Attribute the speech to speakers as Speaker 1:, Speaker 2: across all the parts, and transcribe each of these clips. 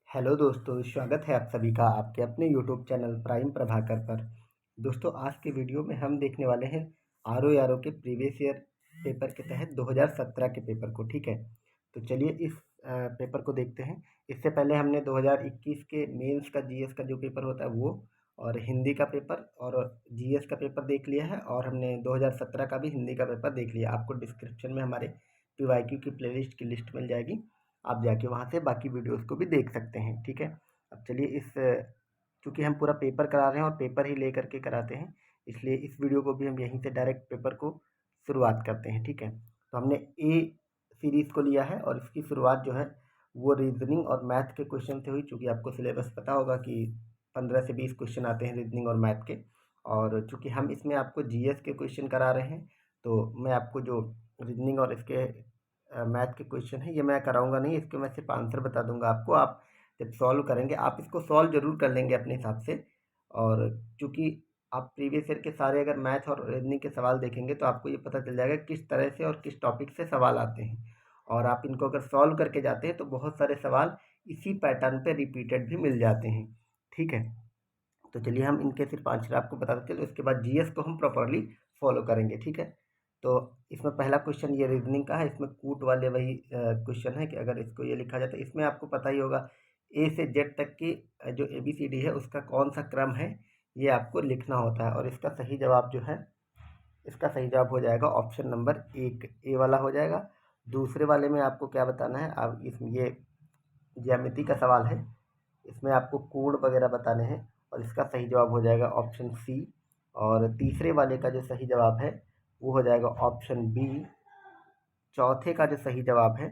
Speaker 1: Hello दोस्तों, स्वागत है आप सभी का आपके अपने यूट्यूब चैनल प्राइम प्रभाकर पर। दोस्तों, आज के वीडियो में हम देखने वाले हैं आर ओ के प्रीवियस ईयर पेपर के तहत 2017 के पेपर को। ठीक है, तो चलिए इस पेपर को देखते हैं। इससे पहले हमने 2021 के मेंस का जीएस का जो पेपर होता है वो, और हिंदी का पेपर और जीएस का पेपर देख लिया है, और हमने 2017 का भी हिंदी का पेपर देख लिया। आपको डिस्क्रिप्शन में हमारे पीवाईक्यू की प्लेलिस्ट की लिस्ट मिल जाएगी, आप जाके वहाँ से बाकी वीडियोस को भी देख सकते हैं। ठीक है, अब चलिए चूँकि हम पूरा पेपर करा रहे हैं और पेपर ही ले करके कराते हैं, इसलिए इस वीडियो को भी हम यहीं से डायरेक्ट पेपर को शुरुआत करते हैं। ठीक है, तो हमने ए सीरीज़ को लिया है और इसकी शुरुआत जो है वो रीजनिंग और मैथ के क्वेश्चन से हुई। चूँकि आपको सिलेबस पता होगा कि 15 से 20 क्वेश्चन आते हैं रीजनिंग और मैथ के, और चूँकि हम इसमें आपको जीएस के क्वेश्चन करा रहे हैं, तो मैं आपको जो रीजनिंग और इसके मैथ के क्वेश्चन है ये मैं कराऊंगा नहीं, इसके मैं सिर्फ आंसर बता दूंगा आपको। आप जब सॉल्व करेंगे आप इसको सॉल्व जरूर कर लेंगे अपने हिसाब से, और चूंकि आप प्रीवियस ईयर के सारे अगर मैथ और रीजनिंग के सवाल देखेंगे तो आपको ये पता चल जाएगा किस तरह से और किस टॉपिक से सवाल आते हैं, और आप इनको अगर सॉल्व करके जाते हैं तो बहुत सारे सवाल इसी पैटर्न पे रिपीटेड भी मिल जाते हैं। ठीक है, तो चलिए हम इनके सिर्फ आंसर आपको बताते चलो, उसके बाद जीएस को हम प्रॉपरली फॉलो करेंगे। ठीक है, तो इसमें पहला क्वेश्चन ये रीजनिंग का है। इसमें कूट वाले वही क्वेश्चन है कि अगर इसको ये लिखा जाए तो इसमें आपको पता ही होगा ए से जेड तक की जो ABCD है उसका कौन सा क्रम है ये आपको लिखना होता है, और इसका सही जवाब जो है, इसका सही जवाब हो जाएगा ऑप्शन नंबर 1, ए वाला हो जाएगा। दूसरे वाले में आपको क्या बताना है, आप इसमें ये ज्यामिति का सवाल है, इसमें आपको कोड वगैरह बताने हैं, और इसका सही जवाब हो जाएगा ऑप्शन सी। और तीसरे वाले का जो सही जवाब है वो हो जाएगा ऑप्शन बी। चौथे का जो सही जवाब है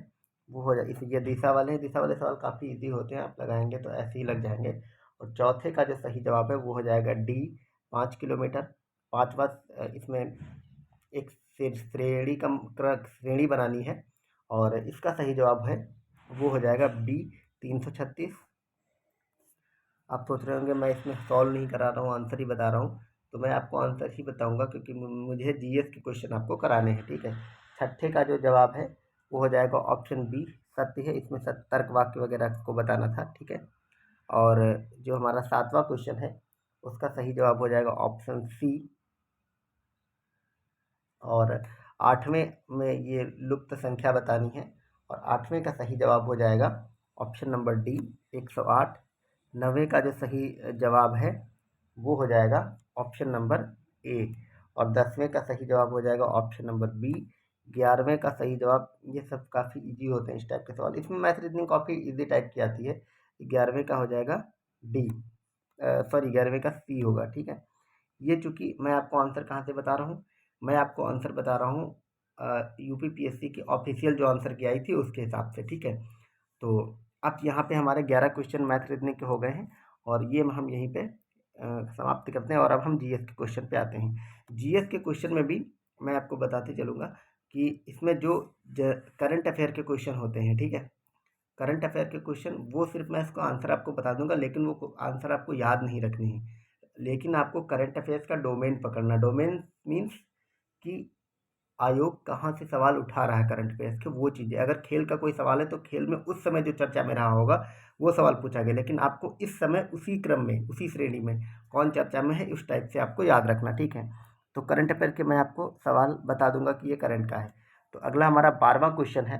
Speaker 1: वो हो जाए, इस ये दिशा वाले हैं, दिशा वाले सवाल काफ़ी इजी होते हैं, आप लगाएंगे तो ऐसे ही लग जाएंगे। और चौथे का जो सही जवाब है वो हो जाएगा डी, 5 किलोमीटर। पाँचवा इसमें एक श्रेणी बनानी है, और इसका सही जवाब है वो हो जाएगा बी, 336। आप सोच रहे होंगे मैं इसमें सॉल्व नहीं करा रहा हूँ, आंसर ही बता रहा हूँ, तो मैं आपको आंसर ही बताऊंगा क्योंकि मुझे जीएस के क्वेश्चन आपको कराने हैं। ठीक है, छठे का जो जवाब है वो हो जाएगा ऑप्शन बी, सत्य है। इसमें तर्क वाक्य वगैरह को बताना था। ठीक है, और जो हमारा सातवां क्वेश्चन है उसका सही जवाब हो जाएगा ऑप्शन सी। और आठवें में ये लुप्त संख्या बतानी है, और आठवें का सही जवाब हो जाएगा ऑप्शन नंबर डी, 108। नवें का जो सही जवाब है वो हो जाएगा ऑप्शन नंबर ए, और 10वें का सही जवाब हो जाएगा ऑप्शन नंबर बी। 11वें का सही जवाब, ये सब काफ़ी इजी होते हैं इस टाइप के सवाल, इसमें मैथ रीजनिंग काफ़ी इजी टाइप की आती है। 11वें का हो जाएगा डी, सॉरी 11वें का सी होगा। ठीक है, ये चूंकि मैं आपको आंसर कहाँ से बता रहा हूँ, मैं आपको आंसर बता रहा हूँ यूपीपीएससी की ऑफिशियल जो आंसर की आई थी उसके हिसाब से। ठीक है, तो अब यहाँ पे हमारे 11 क्वेश्चन मैथ रीजनिंग के हो गए हैं, और ये हम यहीं पे समाप्त करते हैं, और अब हम जीएस के क्वेश्चन पे आते हैं। जीएस के क्वेश्चन में भी मैं आपको बताते चलूँगा कि इसमें जो करंट अफेयर के क्वेश्चन होते हैं, ठीक है, करंट अफेयर के क्वेश्चन वो सिर्फ मैं इसको आंसर आपको बता दूंगा, लेकिन वो आंसर आपको याद नहीं रखनी है, लेकिन आपको करंट अफेयर्स का डोमेन पकड़ना। डोमेन मीन्स कि आयोग कहाँ से सवाल उठा रहा है करंट अफेयर्स के, वो चीज़ें। अगर खेल का कोई सवाल है तो खेल में उस समय जो चर्चा में रहा होगा वो सवाल पूछा गया, लेकिन आपको इस समय उसी क्रम में उसी श्रेणी में कौन चर्चा में है उस टाइप से आपको याद रखना। ठीक है, तो करंट अफेयर के मैं आपको सवाल बता दूंगा कि ये करंट का है। तो अगला हमारा 12वां क्वेश्चन है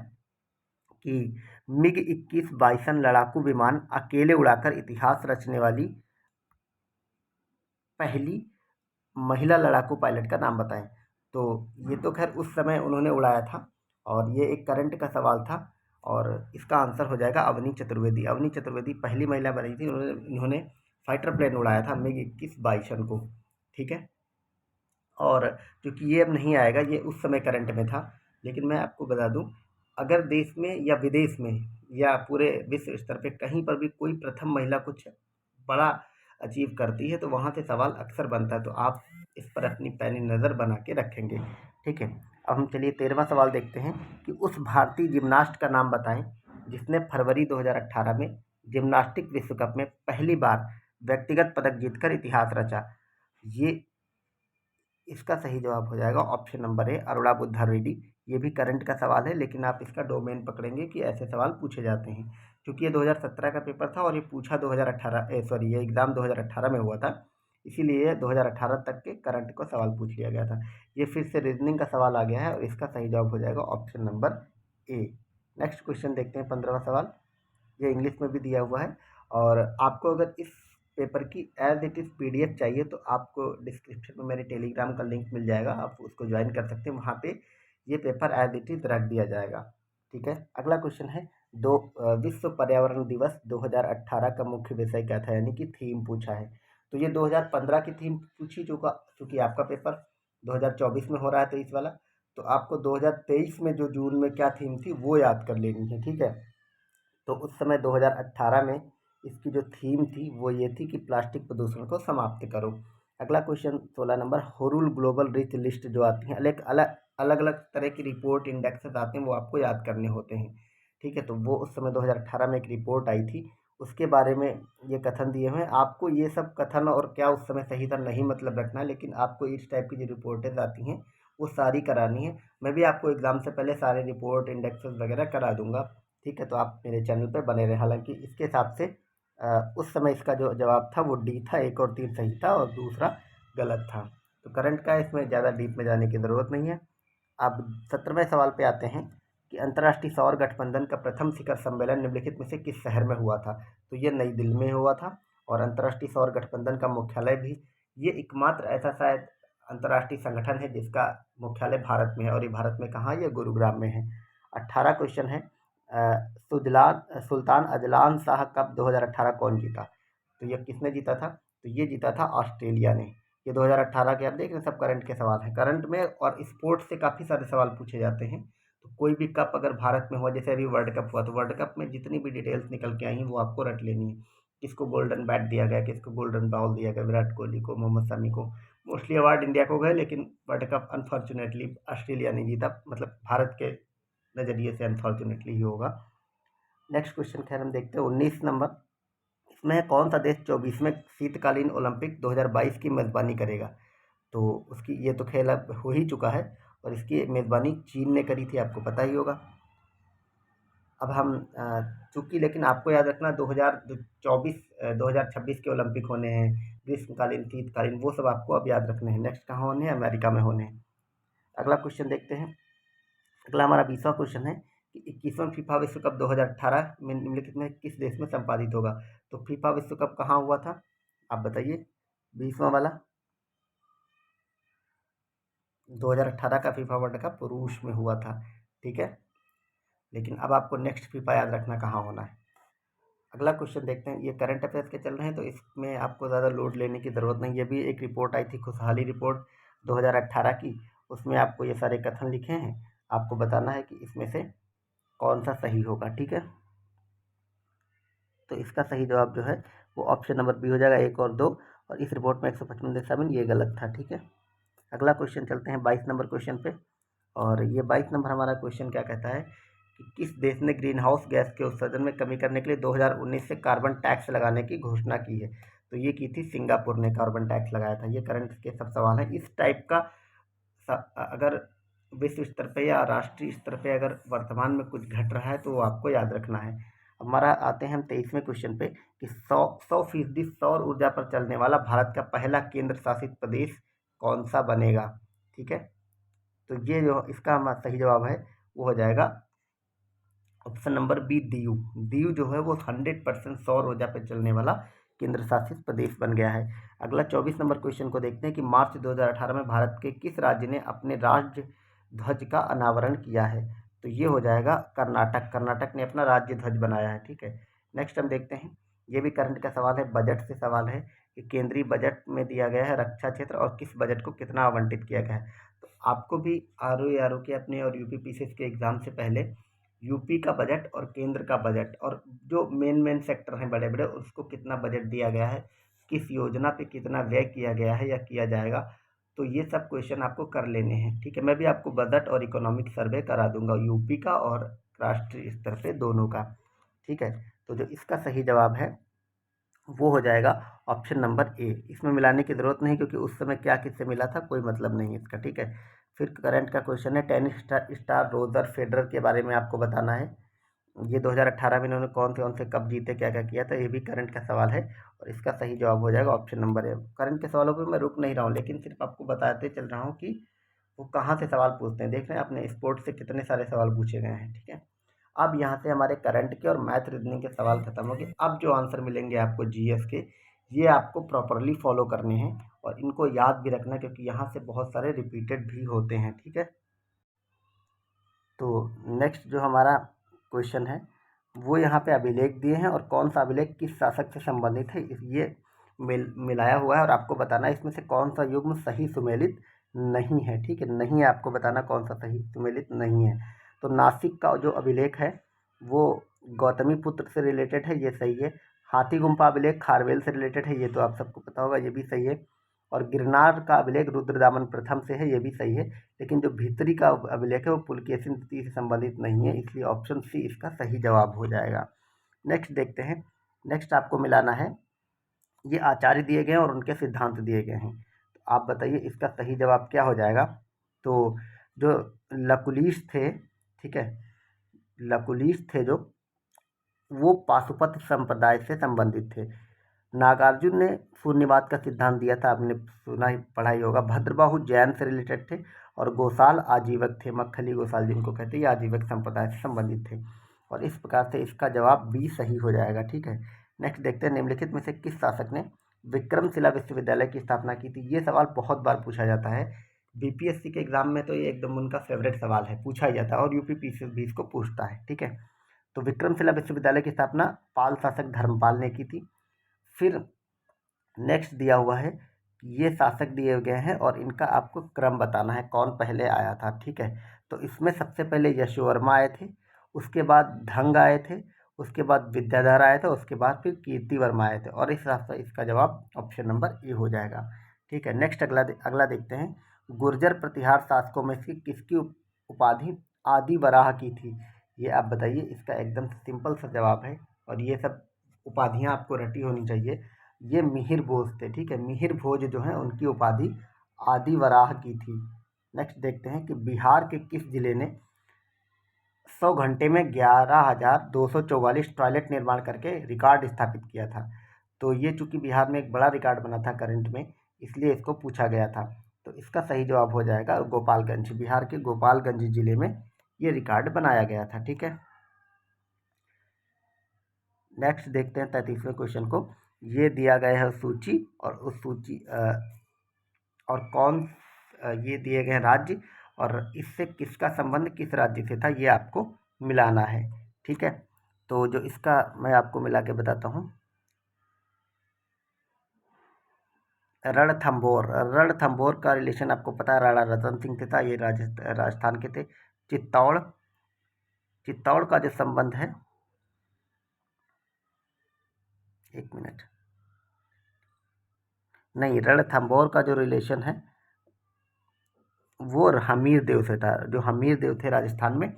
Speaker 1: कि मिग 21 बाइसन लड़ाकू विमान अकेले उड़ाकर इतिहास रचने वाली पहली महिला लड़ाकू पायलट का नाम बताएं। तो ये तो खैर उस समय उन्होंने उड़ाया था, और ये एक करंट का सवाल था, और इसका आंसर हो जाएगा अवनी चतुर्वेदी। अवनी चतुर्वेदी पहली महिला बनी थी, इन्होंने फाइटर प्लेन उड़ाया था मिग 21 बाइसन को। ठीक है, और क्योंकि ये अब नहीं आएगा, ये उस समय करंट में था, लेकिन मैं आपको बता दूं, अगर देश में या विदेश में या पूरे विश्व स्तर पे कहीं पर भी कोई प्रथम महिला कुछ बड़ा अचीव करती है तो वहाँ से सवाल अक्सर बनता है, तो आप इस पर अपनी पैनी नज़र बना के रखेंगे। ठीक है, अब हम चलिए 13वां सवाल देखते हैं कि उस भारतीय जिम्नास्ट का नाम बताएं जिसने फरवरी 2018 में जिम्नास्टिक विश्व कप में पहली बार व्यक्तिगत पदक जीतकर इतिहास रचा। ये इसका सही जवाब हो जाएगा option number A, Arora Buddha Reddy. ये भी करंट का सवाल है, लेकिन आप इसका डोमेन पकड़ेंगे कि ऐसे सवाल पूछे जाते हैं। क्योंकि ये 2017 का पेपर था और ये पूछा 2018 सॉरी ये एग्ज़ाम 2018 में हुआ था, इसीलिए 2018 तक के करंट को सवाल पूछ लिया गया था। ये फिर से रीजनिंग का सवाल आ गया है और इसका सही जवाब हो जाएगा option number A. Next question देखते हैं 15वां सवाल। ये इंग्लिश में भी दिया हुआ है और आपको अगर इस पेपर की एज इट इज़ पीडीएफ चाहिए तो आपको डिस्क्रिप्शन में मेरे टेलीग्राम का लिंक मिल जाएगा, आप उसको ज्वाइन कर सकते हैं। वहाँ पे ये पेपर एज इट इज़ रख दिया जाएगा। ठीक है, अगला क्वेश्चन है विश्व पर्यावरण दिवस 2018 का मुख्य विषय क्या था, यानी कि थीम पूछा है। तो ये 2015 की थीम पूछी, चूँकि आपका पेपर 2024 में हो रहा है 23 वाला, तो आपको 2023 में जो जून में क्या थीम थी वो याद कर लेनी है। ठीक है, तो उस समय 2018 में इसकी जो थीम थी वो ये थी कि प्लास्टिक प्रदूषण को समाप्त करो। अगला question 16 number, Hurun global rich list जो आती हैं, अलग अलग अलग अलग तरह की रिपोर्ट इंडेक्सेस आते हैं, वो आपको याद करने होते हैं। ठीक है, तो वो उस समय 2018 में एक रिपोर्ट आई थी, उसके बारे में ये कथन दिए हुए हैं। आपको ये सब कथन और क्या उस समय सही था नहीं मतलब रखना है, लेकिन आपको इस टाइप की जो रिपोर्टेज आती हैं वो सारी करानी है। मैं भी आपको एग्ज़ाम से पहले सारे रिपोर्ट इंडेक्सेस वगैरह करा दूंगा। ठीक है, तो आप मेरे चैनल पे बने रहें। हालांकि इसके हिसाब से उस समय इसका जो जवाब था वो डी था, 1 और 3 सही था और दूसरा गलत था। तो करंट का इसमें ज़्यादा डीप में जाने की ज़रूरत नहीं है। अब 17वें सवाल पे आते हैं कि अंतर्राष्ट्रीय सौर गठबंधन का प्रथम शिखर सम्मेलन निम्नलिखित में से किस शहर में हुआ था। तो ये नई दिल्ली में हुआ था और अंतर्राष्ट्रीय सौर गठबंधन का मुख्यालय भी, ये एकमात्र ऐसा शायद अंतर्राष्ट्रीय संगठन है जिसका मुख्यालय भारत में है, और ये भारत में कहाँ, ये गुरुग्राम में है। 18 क्वेश्चन है, सुल्तान अजलान शाह कप 2018 कौन जीता। तो ये किसने जीता था, तो ये जीता था ऑस्ट्रेलिया ने। ये 2018 के, आप देख रहे हैं सब करंट के सवाल हैं, करंट में और स्पोर्ट्स से काफ़ी सारे सवाल पूछे जाते हैं। तो कोई भी कप अगर भारत में हुआ, जैसे अभी वर्ल्ड कप हुआ, तो वर्ल्ड कप में जितनी भी डिटेल्स निकल के आई हैं वो आपको रट लेनी है। किसको गोल्डन बैट दिया गया, किसको गोल्डन बॉल दिया गया, विराट कोहली को, मोहम्मद शमी को। मोस्टली अवार्ड इंडिया को गए, लेकिन वर्ल्ड कप अनफॉर्चुनेटली ऑस्ट्रेलिया ने जीता, मतलब भारत के नज़रिए से अनफॉर्चुनेटली ही होगा। नेक्स्ट क्वेश्चन खैर हम देखते हैं 19 नंबर, इसमें कौन सा देश 24वें शीतकालीन ओलंपिक 2022 की मेज़बानी करेगा। तो उसकी ये तो खेल अब हो ही चुका है और इसकी मेज़बानी चीन ने करी थी, आपको पता ही होगा। अब हम चूँकि, लेकिन आपको याद रखना 2024 2026 के ओलंपिक होने हैं, ग्रीष्मकालीन, शीतकालीन, वो सब आपको अब याद रखने हैं। नेक्स्ट कहाँ होने हैं, अमेरिका में होने हैं। अगला क्वेश्चन देखते हैं। अगला हमारा 20वां क्वेश्चन है कि 21वां फीफा विश्व कप 2018 में निम्नलिखित में किस देश में संपादित होगा। तो फीफा विश्व कप कहाँ हुआ था, आप बताइए। 20वां वाला 2018 का फीफा वर्ल्ड कप रूस में हुआ था। ठीक है, लेकिन अब आपको नेक्स्ट फीफा याद रखना कहाँ होना है। अगला क्वेश्चन देखते हैं, ये करंट अफेयर्स के चल रहे हैं तो इसमें आपको ज़्यादा लोड लेने की ज़रूरत नहीं है। ये भी एक रिपोर्ट आई थी, खुशहाली रिपोर्ट 2018 की, उसमें आपको ये सारे कथन लिखे हैं, आपको बताना है कि इसमें से कौन सा सही होगा। ठीक है, तो इसका सही जवाब जो है वो ऑप्शन नंबर बी हो जाएगा, 1 और 2, और इस रिपोर्ट में 155 देश शामिल, ये गलत था। ठीक है, अगला क्वेश्चन चलते हैं 22 नंबर क्वेश्चन पे। और ये 22 नंबर हमारा क्वेश्चन क्या कहता है कि किस देश ने ग्रीन हाउस गैस के उत्सर्जन में कमी करने के लिए 2019 से कार्बन टैक्स लगाने की घोषणा की है। तो ये की थी सिंगापुर ने, कार्बन टैक्स लगाया था। ये करंट के सब सवाल हैं। इस टाइप का अगर विश्व स्तर पे या राष्ट्रीय स्तर पे अगर वर्तमान में कुछ घट रहा है तो वो आपको याद रखना है। हमारा आते हैं हम 23वें क्वेश्चन पे कि 100% सौर ऊर्जा पर चलने वाला भारत का पहला केंद्र शासित प्रदेश कौन सा बनेगा। ठीक है, तो ये जो इसका हमारा सही जवाब है वो हो जाएगा option number B, Diu. Diu जो है वो 100% सौर ऊर्जा पर चलने वाला केंद्र शासित प्रदेश बन गया है। अगला 24 नंबर क्वेश्चन को देखते हैं कि मार्च 2018 में भारत के किस राज्य ने अपने राज्य ध्वज का अनावरण किया है। तो ये हो जाएगा कर्नाटक। कर्नाटक ने अपना राज्य ध्वज बनाया है। ठीक है, नेक्स्ट हम देखते हैं, ये भी करंट का सवाल है, बजट से सवाल है कि केंद्रीय बजट में दिया गया है रक्षा क्षेत्र और किस बजट को कितना आवंटित किया गया है। तो आपको भी आर ओ के अपने और यूपी पीसीएस के एग्जाम से पहले यूपी का बजट और केंद्र का बजट और जो मेन सेक्टर हैं बड़े बड़े, उसको कितना बजट दिया गया है, किस योजना पे कितना व्यय किया गया है या किया जाएगा, तो ये सब क्वेश्चन आपको कर लेने हैं। ठीक है, मैं भी आपको बजट और इकोनॉमिक सर्वे करा दूंगा, यूपी का और राष्ट्रीय स्तर पे दोनों का। ठीक है, तो जो इसका सही जवाब है वो हो जाएगा ऑप्शन नंबर ए। इसमें मिलाने की ज़रूरत नहीं क्योंकि उस समय क्या किससे मिला था कोई मतलब नहीं इसका। ठीक है, फिर करंट का क्वेश्चन है, टेनिस स्टार रोजर फेडरर के बारे में आपको बताना है। ये 2018 में इन्होंने कौन से कप जीते, क्या क्या किया था, ये भी करंट का सवाल है और इसका सही जवाब हो जाएगा ऑप्शन नंबर ए। करंट के सवालों पे मैं रुक नहीं रहा हूँ, लेकिन सिर्फ आपको बताते चल रहा हूँ कि वो कहाँ से सवाल पूछते हैं। देख रहे हैं आपने स्पोर्ट्स से कितने सारे सवाल पूछे गए हैं, ठीक है। अब यहाँ से हमारे करंट के और मैथ रीजनिंग के सवाल खत्म हो गए। अब जो आंसर मिलेंगे आपको जीएस के, ये आपको प्रॉपरली फॉलो करने हैं और इनको याद भी रखना, क्योंकि यहाँ से बहुत सारे रिपीटेड भी होते हैं, ठीक है। तो नेक्स्ट जो हमारा क्वेश्चन है वो यहाँ पे अभिलेख दिए हैं और कौन सा अभिलेख किस शासक से संबंधित है ये मिलाया हुआ है और आपको बताना है इसमें से कौन सा युग्म सही सुमेलित नहीं है, ठीक है। नहीं है, आपको बताना कौन सा सही सुमेलित नहीं है। तो नासिक का जो अभिलेख है वो गौतमी पुत्र से रिलेटेड है, ये सही है। हाथी गुम्फा अभिलेख खारवेल से रिलेटेड है, ये तो आप सबको पता होगा, ये भी सही है। और गिरनार का अभिलेख रुद्रदामन प्रथम से है, ये भी सही है। लेकिन जो भीतरी का अभिलेख है वो पुलकेशिन द्वितीय से संबंधित नहीं है, इसलिए ऑप्शन सी इसका सही जवाब हो जाएगा। नेक्स्ट देखते हैं। नेक्स्ट आपको मिलाना है, ये आचार्य दिए गए हैं और उनके सिद्धांत दिए गए हैं, तो आप बताइए इसका सही जवाब क्या हो जाएगा। तो जो लकुलिश थे, ठीक है, लकुलिश थे जो, वो पाशुपत संप्रदाय से संबंधित थे। नागार्जुन ने शून्यवाद का सिद्धांत दिया था, आपने सुना ही पढ़ा ही होगा। भद्रबाहु जैन से रिलेटेड थे और गोसाल आजीवक थे, मक्खली गोसाल जिनको कहते हैं, ये आजीवक संप्रदाय से संबंधित थे। और इस प्रकार से इसका जवाब बी सही हो जाएगा, ठीक है। नेक्स्ट देखते हैं, निम्नलिखित में से किस शासक ने विक्रमशिला विश्वविद्यालय की स्थापना की थी। ये सवाल बहुत बार पूछा जाता है बीपीएससी के एग्जाम में, तो ये एकदम उनका फेवरेट सवाल है, पूछा ही जाता है और यूपीपीसी भी इसको पूछता है, ठीक है। तो विक्रमशिला विश्वविद्यालय की स्थापना पाल शासक धर्मपाल ने की थी। फिर नेक्स्ट दिया हुआ है, ये शासक दिए गए हैं और इनका आपको क्रम बताना है, कौन पहले आया था, ठीक है। तो इसमें सबसे पहले यशोवर्मा आए थे, उसके बाद धंग आए थे, उसके बाद विद्याधर आए थे, उसके बाद फिर कीर्ति वर्मा आए थे और इस हिसाब से इसका जवाब ऑप्शन नंबर ए हो जाएगा, ठीक है। नेक्स्ट अगला देखते हैं, गुर्जर प्रतिहार शासकों में से किसकी उपाधि आदि वराह की थी। ये आप बताइए, इसका एकदम सिंपल सा जवाब है और ये सब उपाधियाँ आपको रटी होनी चाहिए। ये मिहिर भोज थे, ठीक है। मिहिर भोज जो हैं उनकी उपाधि आदि वराह की थी। नेक्स्ट देखते हैं कि बिहार के किस जिले ने 100 घंटे में 11,244 टॉयलेट निर्माण करके रिकॉर्ड स्थापित किया था। तो ये चूंकि बिहार में एक बड़ा रिकॉर्ड बना था करंट में, इसलिए इसको पूछा गया था। तो इसका सही जवाब हो जाएगा गोपालगंज, बिहार के गोपालगंज जिले में ये रिकॉर्ड बनाया गया था, ठीक है। नेक्स्ट देखते हैं 33वें क्वेश्चन को। ये दिया गया है सूची और उस सूची और ये दिए गए हैं राज्य और इससे किसका संबंध किस राज्य से था, ये आपको मिलाना है, ठीक है। तो जो इसका मैं आपको मिला के बताता हूँ, रणथंभौर का रिलेशन आपको पता है, राणा रतन सिंह से था, ये राजस्थान के थे। चित्तौड़ का जो संबंध है, एक मिनट, नहीं, रणथंभौर का जो रिलेशन है वो हमीर देव से था। जो हमीर देव थे राजस्थान में,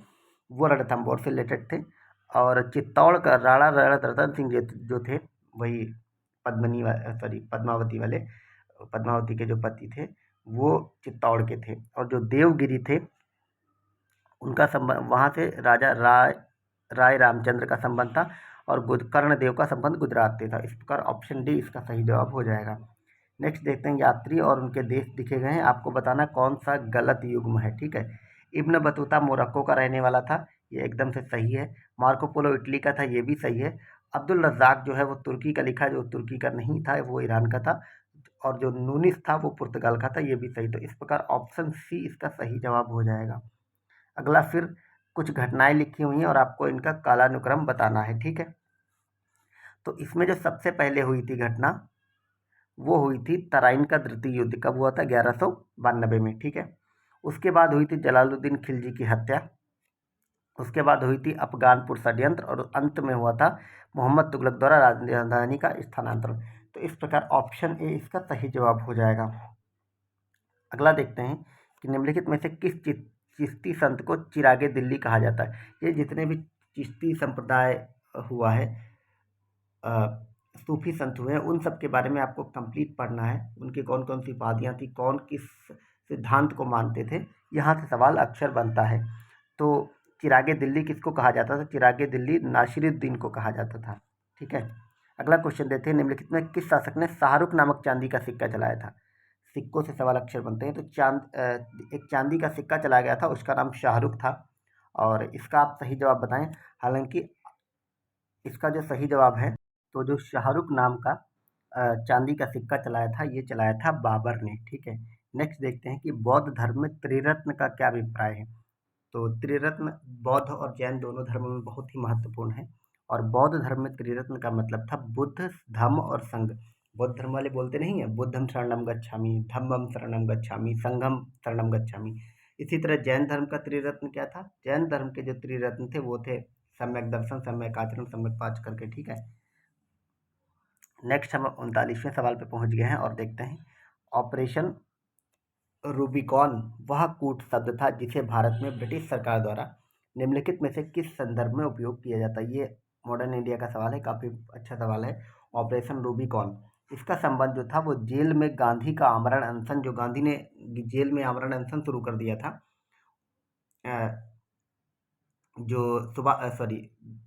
Speaker 1: वो रणथंभौर से रिलेटेड थे। और चित्तौड़ का राणा रतन सिंह जो थे, वही पद्मावती वाले, पद्मावती के जो पति थे वो चित्तौड़ के थे। और जो देवगिरी थे उनका संबंध वहाँ से राजा राय रामचंद्र का संबंध था और कर्णदेव का संबंध गुजरात से था। इस प्रकार ऑप्शन डी इसका सही जवाब हो जाएगा। नेक्स्ट देखते हैं, यात्री और उनके देश दिखे गए हैं, आपको बताना कौन सा गलत युग्म है, ठीक है। इब्न बतूता मोरक्को का रहने वाला था, ये एकदम से सही है। मार्को पोलो इटली का था, ये भी सही है। अब्दुल रज़ाक जो है वो तुर्की का लिखा, जो तुर्की का नहीं था वो ईरान का था। और जो नूनिस था वो पुर्तगाल का था, ये भी सही। तो इस प्रकार ऑप्शन सी इसका सही जवाब हो जाएगा। अगला फिर कुछ घटनाएं लिखी हुई हैं और आपको इनका कालानुक्रम बताना है, ठीक है। तो इसमें जो सबसे पहले हुई थी घटना वो हुई थी तराइन का द्वितीय युद्ध, कब हुआ था, 1192 में, ठीक है। उसके बाद हुई थी जलालुद्दीन खिलजी की हत्या, उसके बाद हुई थी अफगानपुर षड्यंत्र और अंत में हुआ था मोहम्मद तुगलक द्वारा राजधानी का स्थानांतरण। तो इस प्रकार ऑप्शन ए इसका सही जवाब हो जाएगा। अगला देखते हैं कि निम्नलिखित में से किस चिश्ती संत को चिरागे दिल्ली कहा जाता है। ये जितने भी चिश्ती संप्रदाय हुआ है, सूफी संत हुए हैं, उन सब के बारे में आपको कंप्लीट पढ़ना है। उनकी कौन कौन सी उपाधियाँ थी, कौन किस सिद्धांत को मानते थे, यहाँ से सवाल अक्सर बनता है। तो चिरागे दिल्ली किसको कहा जाता था? चिरागे दिल्ली नासिरुद्दीन को कहा जाता था। ठीक है, अगला क्वेश्चन देते हैं, निम्नलिखित में किस शासक ने शाहरुख नामक चांदी का सिक्का चलाया था? सिक्कों से सवाल अक्षर बनते हैं, तो एक चांदी का सिक्का चलाया गया था, उसका नाम शाहरुख था। और इसका आप सही जवाब बताएं। हालांकि इसका जो सही जवाब है, तो जो शाहरुख नाम का चांदी का सिक्का चलाया था, ये चलाया था बाबर ने। ठीक है, नेक्स्ट देखते हैं कि बौद्ध धर्म में त्रिरत्न का क्या अभिप्राय है? तो त्रिरत्न बौद्ध और जैन दोनों धर्मों में बहुत ही महत्वपूर्ण है। और बौद्ध धर्म में त्रिरत्न का मतलब था बुद्ध, धम्म और संघ। बौद्ध धर्म वाले बोलते नहीं है, बुद्धम शरणम गच्छामि, धम्मम शरणम गच्छामि, संघम शरणम गच्छामि। इसी तरह जैन धर्म का त्रिरत्न क्या था? जैन धर्म के जो त्रिरत्न थे वो थे सम्यक दर्शन, सम्यक आचरण, सम्यक पाच करके। ठीक है, नेक्स्ट हम 39वें सवाल पे पहुंच गए हैं और देखते हैं, ऑपरेशन रूबिकॉन वह कूट शब्द था जिसे भारत में ब्रिटिश सरकार द्वारा निम्नलिखित में से किस संदर्भ में उपयोग किया जाता है? ये मॉडर्न इंडिया का सवाल है, काफ़ी अच्छा सवाल है। ऑपरेशन रूबिकॉन, इसका संबंध जो था वो जेल में गांधी का आमरण अनशन, जो गांधी ने जेल में आमरण अनशन शुरू कर दिया था, जो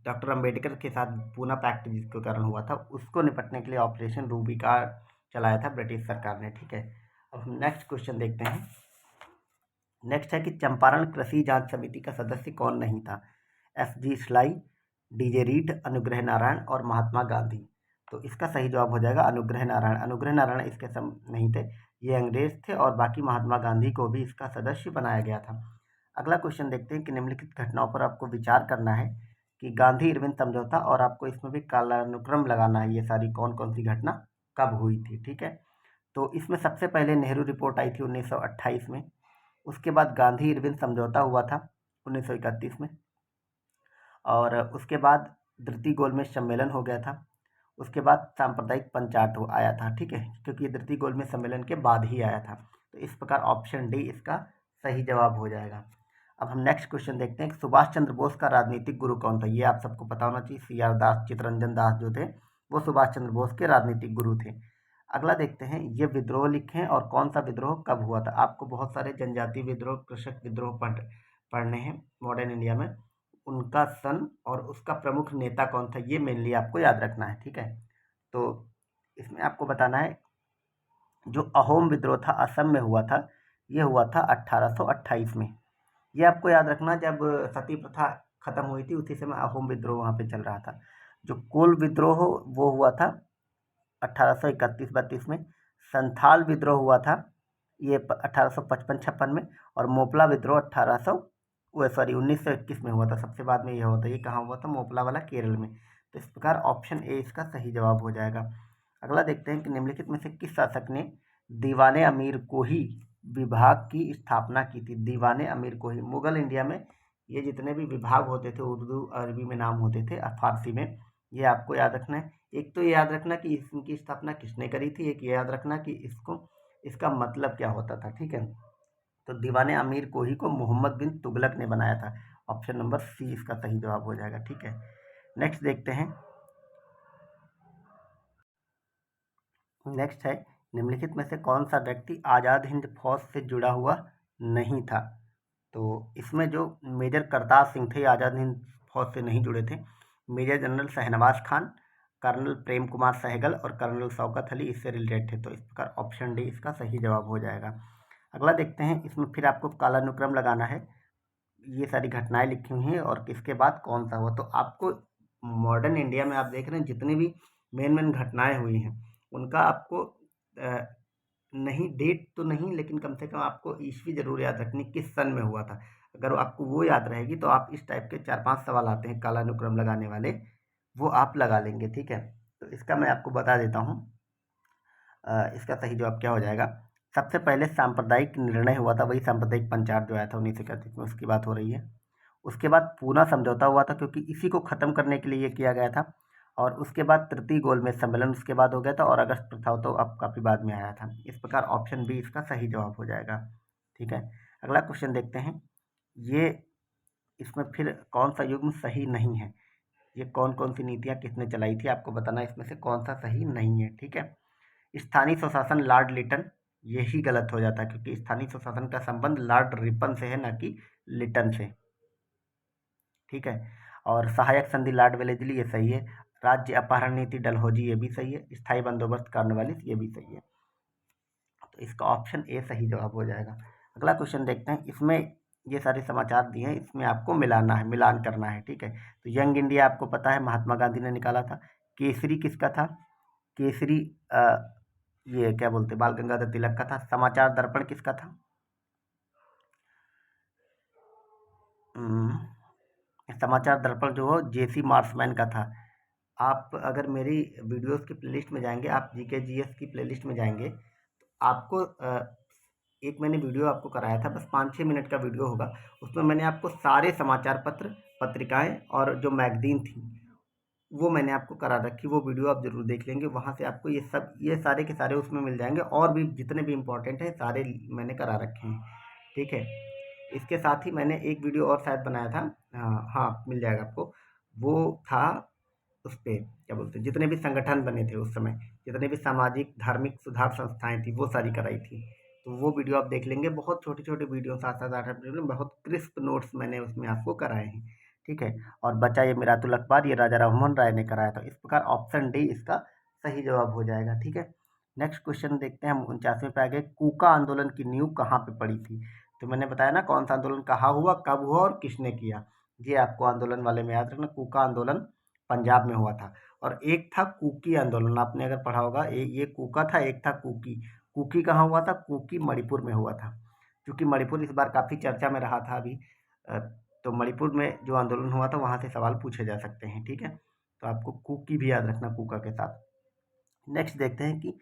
Speaker 1: डॉक्टर अंबेडकर के साथ पूना पैक्ट जिसके कारण हुआ था, उसको निपटने के लिए ऑपरेशन रूबिकॉन चलाया था ब्रिटिश सरकार ने। ठीक है, अब हम नेक्स्ट क्वेश्चन देखते हैं। नेक्स्ट है कि चंपारण कृषि जांच समिति का सदस्य कौन नहीं था? FG sly, DJ read, Anugrah Narayan और महात्मा गांधी। तो इसका सही जवाब हो जाएगा अनुग्रह नारायण। अनुग्रह नारायण इसके नहीं थे, ये अंग्रेज थे, और बाकी महात्मा गांधी को भी इसका सदस्य बनाया गया था। अगला क्वेश्चन देखते हैं कि निम्नलिखित घटनाओं पर आपको विचार करना है कि गांधी इरविन समझौता, और आपको इसमें भी कालानुक्रम लगाना है, ये सारी कौन कौन सी घटना कब हुई थी। ठीक है, तो इसमें सबसे पहले नेहरू रिपोर्ट आई थी 1928 में। उसके बाद गांधी इरविन समझौता हुआ था 1931 में, और उसके बाद धृति गोलमेज सम्मेलन हो गया था। उसके बाद सांप्रदायिक पंचायत आया था। ठीक है, क्योंकि धृति गोलमेज सम्मेलन के बाद ही आया था। तो इस प्रकार ऑप्शन डी इसका सही जवाब हो जाएगा। अब हम नेक्स्ट क्वेश्चन देखते हैं कि सुभाष चंद्र बोस का राजनीतिक गुरु कौन था? ये आप सबको पता होना चाहिए। CR दास, चित्तरंजन दास जो थे वो सुभाष चंद्र बोस के राजनीतिक गुरु थे। अगला देखते हैं, ये विद्रोह लिखें और कौन सा विद्रोह कब हुआ था? आपको बहुत सारे जनजातीय विद्रोह, कृषक विद्रोह पढ़ने हैं मॉडर्न इंडिया में, उनका सन और उसका प्रमुख नेता कौन था, ये मेनली आपको याद रखना है। ठीक है, तो इसमें आपको बताना है, जो अहोम विद्रोह था असम में हुआ था, ये हुआ था 1828 में। ये आपको याद रखना, जब सती प्रथा खत्म हुई थी उसी समय अहोम विद्रोह वहाँ पे चल रहा था। जो कोल विद्रोह वो हुआ था 1831-32 में। संथाल विद्रोह हुआ था ये 1855-56 में। और मोपला विद्रोह 1921 में हुआ था, सबसे बाद में यह हुआ था। ये कहाँ हुआ था? मोपला वाला केरल में। तो इस प्रकार ऑप्शन ए इसका सही जवाब हो जाएगा। अगला देखते हैं कि निम्नलिखित में से किस शासक ने दीवाने अमीर कोही विभाग की स्थापना की थी? दीवाने अमीर कोही, मुगल इंडिया में ये जितने भी विभाग होते थे, उर्दू अरबी में नाम होते थे, फारसी में, ये आपको याद रखना है। एक तो ये याद रखना कि इनकी स्थापना किसने करी थी, एक ये याद रखना कि इसका मतलब क्या होता था। ठीक है, तो दीवाने अमीर कोही को मोहम्मद बिन तुगलक ने बनाया था। ऑप्शन नंबर सी इसका सही जवाब हो जाएगा। ठीक है, नेक्स्ट देखते हैं। नेक्स्ट है, निम्नलिखित में से कौन सा व्यक्ति आज़ाद हिंद फौज से जुड़ा हुआ नहीं था? तो इसमें जो मेजर करतार सिंह थे आज़ाद हिंद फौज से नहीं जुड़े थे। Major general Shahnawaz Khan, colonel Prem Kumar Sahgal और कर्नल शौकत अली इससे रिलेटेड थे। तो इस प्रकार ऑप्शन डी इसका सही जवाब हो जाएगा। अगला देखते हैं, इसमें फिर आपको कालानुक्रम लगाना है, ये सारी घटनाएं लिखी हुई हैं और किसके बाद कौन सा हुआ। तो आपको मॉडर्न इंडिया में आप देख रहे हैं जितनी भी मेन घटनाएं हुई हैं उनका आपको नहीं, डेट तो नहीं, लेकिन कम से कम आपको ईस्वी जरूर याद रखनी, किस सन में हुआ था। अगर आपको वो याद रहेगी तो आप इस टाइप के 4-5 सवाल आते हैं कालानुक्रम लगाने वाले, वो आप लगा लेंगे। ठीक है, तो इसका मैं आपको बता देता हूँ, इसका सही जवाब क्या हो जाएगा। सबसे पहले सांप्रदायिक निर्णय हुआ था, वही सांप्रदायिक पंचायत जो आया था 1931 में, उसकी बात हो रही है। उसके बाद पूना समझौता हुआ था, क्योंकि इसी को ख़त्म करने के लिए ये किया गया था। और उसके बाद तृतीय गोलमेज सम्मेलन उसके बाद हो गया था, और अगस्त प्रथा तो अब काफ़ी बाद में आया था। इस प्रकार ऑप्शन बी इसका सही जवाब हो जाएगा। ठीक है, अगला क्वेश्चन देखते हैं। ये इसमें फिर कौन सा युग्म सही नहीं है? ये कौन कौन सी नीतियाँ किसने चलाई थी, आपको बताना है इसमें से कौन सा सही नहीं है। ठीक है, स्थानीय स्वशासन लॉर्ड लिटन, यही गलत हो जाता है, क्योंकि स्थानीय स्वशासन का संबंध लॉर्ड रिपन से है, ना कि लिटन से। ठीक है। और सहायक संधि लार्ड वेलेजली, ये सही है। राज्य अपहरण नीति डलहौजी, ये भी सही है। स्थायी बंदोबस्त कॉर्नवालिस, ये भी सही है। तो इसका ऑप्शन ए सही जवाब हो जाएगा। अगला क्वेश्चन देखते हैं। इसमें ये सारे समाचार दिए हैं, इसमें आपको मिलाना है, मिलान करना है, ठीक है। तो यंग इंडिया आपको पता है महात्मा गांधी ने निकाला था। केसरी किसका था? केसरी ये क्या बोलते, बाल गंगाधर तिलक का था। समाचार दर्पण किसका था? समाचार दर्पण जो हो जेसी मार्समैन का था। आप अगर मेरी वीडियोस की प्लेलिस्ट में जाएंगे, आप जीके जीएस की प्लेलिस्ट में जाएंगे, तो आपको एक मैंने वीडियो आपको कराया था, बस 5-6 मिनट का वीडियो होगा। उसमें मैंने आपको सारे समाचार पत्र, पत्रिकाएं और जो मैगजीन थी वो मैंने आपको करा रखी। वो वीडियो आप ज़रूर देख लेंगे, वहाँ से आपको ये सारे के सारे उसमें मिल जाएंगे। और भी जितने भी इम्पोर्टेंट हैं सारे मैंने करा रखे हैं, ठीक है। इसके साथ ही मैंने एक वीडियो और शायद बनाया था, हाँ मिल जाएगा आपको। वो था उस पे क्या बोलते हैं, जितने भी संगठन बने थे उस समय, जितने भी सामाजिक धार्मिक सुधार संस्थाएं थी, वो सारी कराई थी। तो वो वीडियो आप देख लेंगे। बहुत छोटे छोटे वीडियो, 7-7 8-8 वीडियो में बहुत क्रिस्प नोट्स मैंने उसमें आपको कराए हैं, ठीक है। और बचा ये मिरातुल अखबार, ये राजा राममोहन राय ने कराया था। इस प्रकार ऑप्शन डी इसका सही जवाब हो जाएगा, ठीक है। नेक्स्ट क्वेश्चन देखते हैं हम। 49वें पे आ गए। कूका आंदोलन की नींव कहाँ पे पड़ी थी? तो मैंने बताया ना कौन सा आंदोलन कहाँ हुआ, कब हुआ और किसने किया। ये आपको आंदोलन वाले में याद रखना। कूका आंदोलन पंजाब में हुआ था। और एक था कुकी आंदोलन, आपने अगर पढ़ा होगा, ये कूका था, एक था कुकी। कुकी कहाँ हुआ था? कुकी मणिपुर में हुआ था। क्योंकि मणिपुर इस बार काफ़ी चर्चा में रहा था अभी, तो मणिपुर में जो आंदोलन हुआ था वहाँ से सवाल पूछे जा सकते हैं, ठीक है। तो आपको कुकी भी याद रखना कूका के साथ। नेक्स्ट देखते हैं कि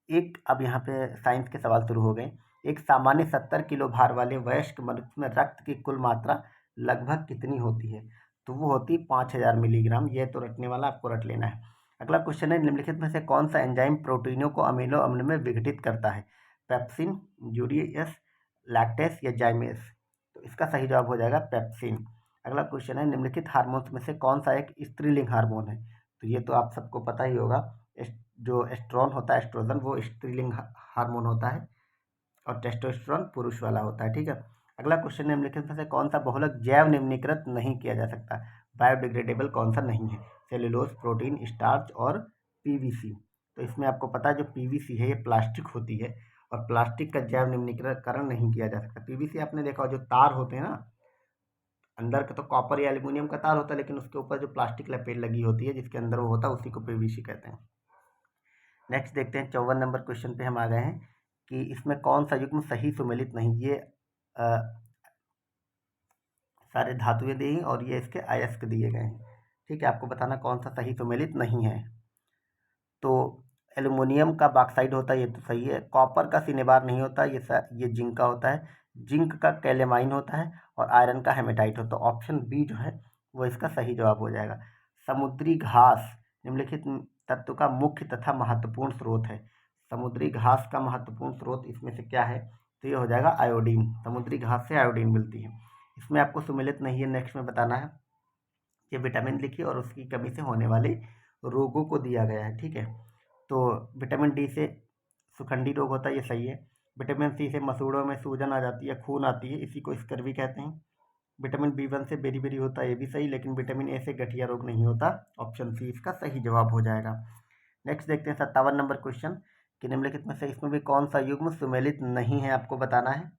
Speaker 1: एक, अब यहाँ पे साइंस के सवाल शुरू हो गए। एक सामान्य 70 किलो भार वाले वयस्क मनुष्य में रक्त की कुल मात्रा लगभग कितनी होती है? तो वो होती 5000 मिलीग्राम। ये तो रटने वाला, आपको रट लेना है। अगला क्वेश्चन है, निम्नलिखित में से कौन सा एंजाइम प्रोटीनों को अमीनो अम्ल में विघटित करता है? पेप्सिन, यूरियस, लैक्टेस या जाइमेस? तो इसका सही जवाब हो जाएगा पेप्सिन। अगला क्वेश्चन है, निम्नलिखित हार्मोन्स में से कौन सा एक स्त्रीलिंग हार्मोन है? तो ये तो आप सबको पता ही होगा। जो एस्ट्रोन होता है, एस्ट्रोजन, वो स्त्रीलिंग हार्मोन होता है। और टेस्टोस्टेरोन पुरुष वाला होता है, ठीक है। अगला क्वेश्चन, निम्नलिखित में से कौन सा बहुलक जैव निम्नीकृत नहीं किया जा सकता? बायोडिग्रेडेबल कौन सा नहीं है? सेल्यूलोज, प्रोटीन, स्टार्च और पीवीसी। तो इसमें आपको पता है जो पीवीसी है ये प्लास्टिक होती है, और प्लास्टिक का जैव निम्नीकरण नहीं किया जा सकता। पीवीसी आपने देखा जो तार होते हैं ना, अंदर का तो कॉपर या एल्यूमिनियम का तार होता है, लेकिन उसके ऊपर जो प्लास्टिक लपेट लगी होती है जिसके अंदर वो होता है, उसी को पीवीसी कहते हैं। नेक्स्ट देखते हैं, 54 नंबर क्वेश्चन पे हम आ गए हैं कि इसमें कौन सा युग्म सही सुमेलित नहीं। ये सारे धातुएं दी और ये इसके अयस्क दिए गए हैं, ठीक है। आपको बताना कौन सा सही सुमेलित नहीं है। तो एल्युमिनियम का बॉक्साइड होता है, ये तो सही है। कॉपर का सिनेबार नहीं होता, ये जिंक का होता है। जिंक का कैलेमाइन होता है। और आयरन का हेमेटाइट होता है। ऑप्शन बी जो है वो इसका सही जवाब हो जाएगा। समुद्री घास निम्नलिखित तत्व का मुख्य तथा महत्वपूर्ण स्रोत है। समुद्री घास का महत्वपूर्ण स्रोत इसमें से क्या है? तो ये हो जाएगा आयोडीन। समुद्री घास से आयोडीन मिलती है। इसमें आपको सुमेलित नहीं है, नेक्स्ट में बताना है। ये विटामिन लिखिए और उसकी कमी से होने वाले रोगों को दिया गया है, ठीक है। तो विटामिन डी से सुखंडी रोग होता है, ये सही है। विटामिन सी से मसूड़ों में सूजन आ जाती है, खून आती है, इसी को स्कर्वी कहते हैं। विटामिन बी वन से बेरी बेरी होता है, ये भी सही। लेकिन विटामिन ए से गठिया रोग नहीं होता। ऑप्शन सी इसका सही जवाब हो जाएगा। नेक्स्ट देखते हैं 57 नंबर क्वेश्चन कि निम्नलिखित में से इसमें भी कौन सा युग्म सुमेलित नहीं है, आपको बताना है।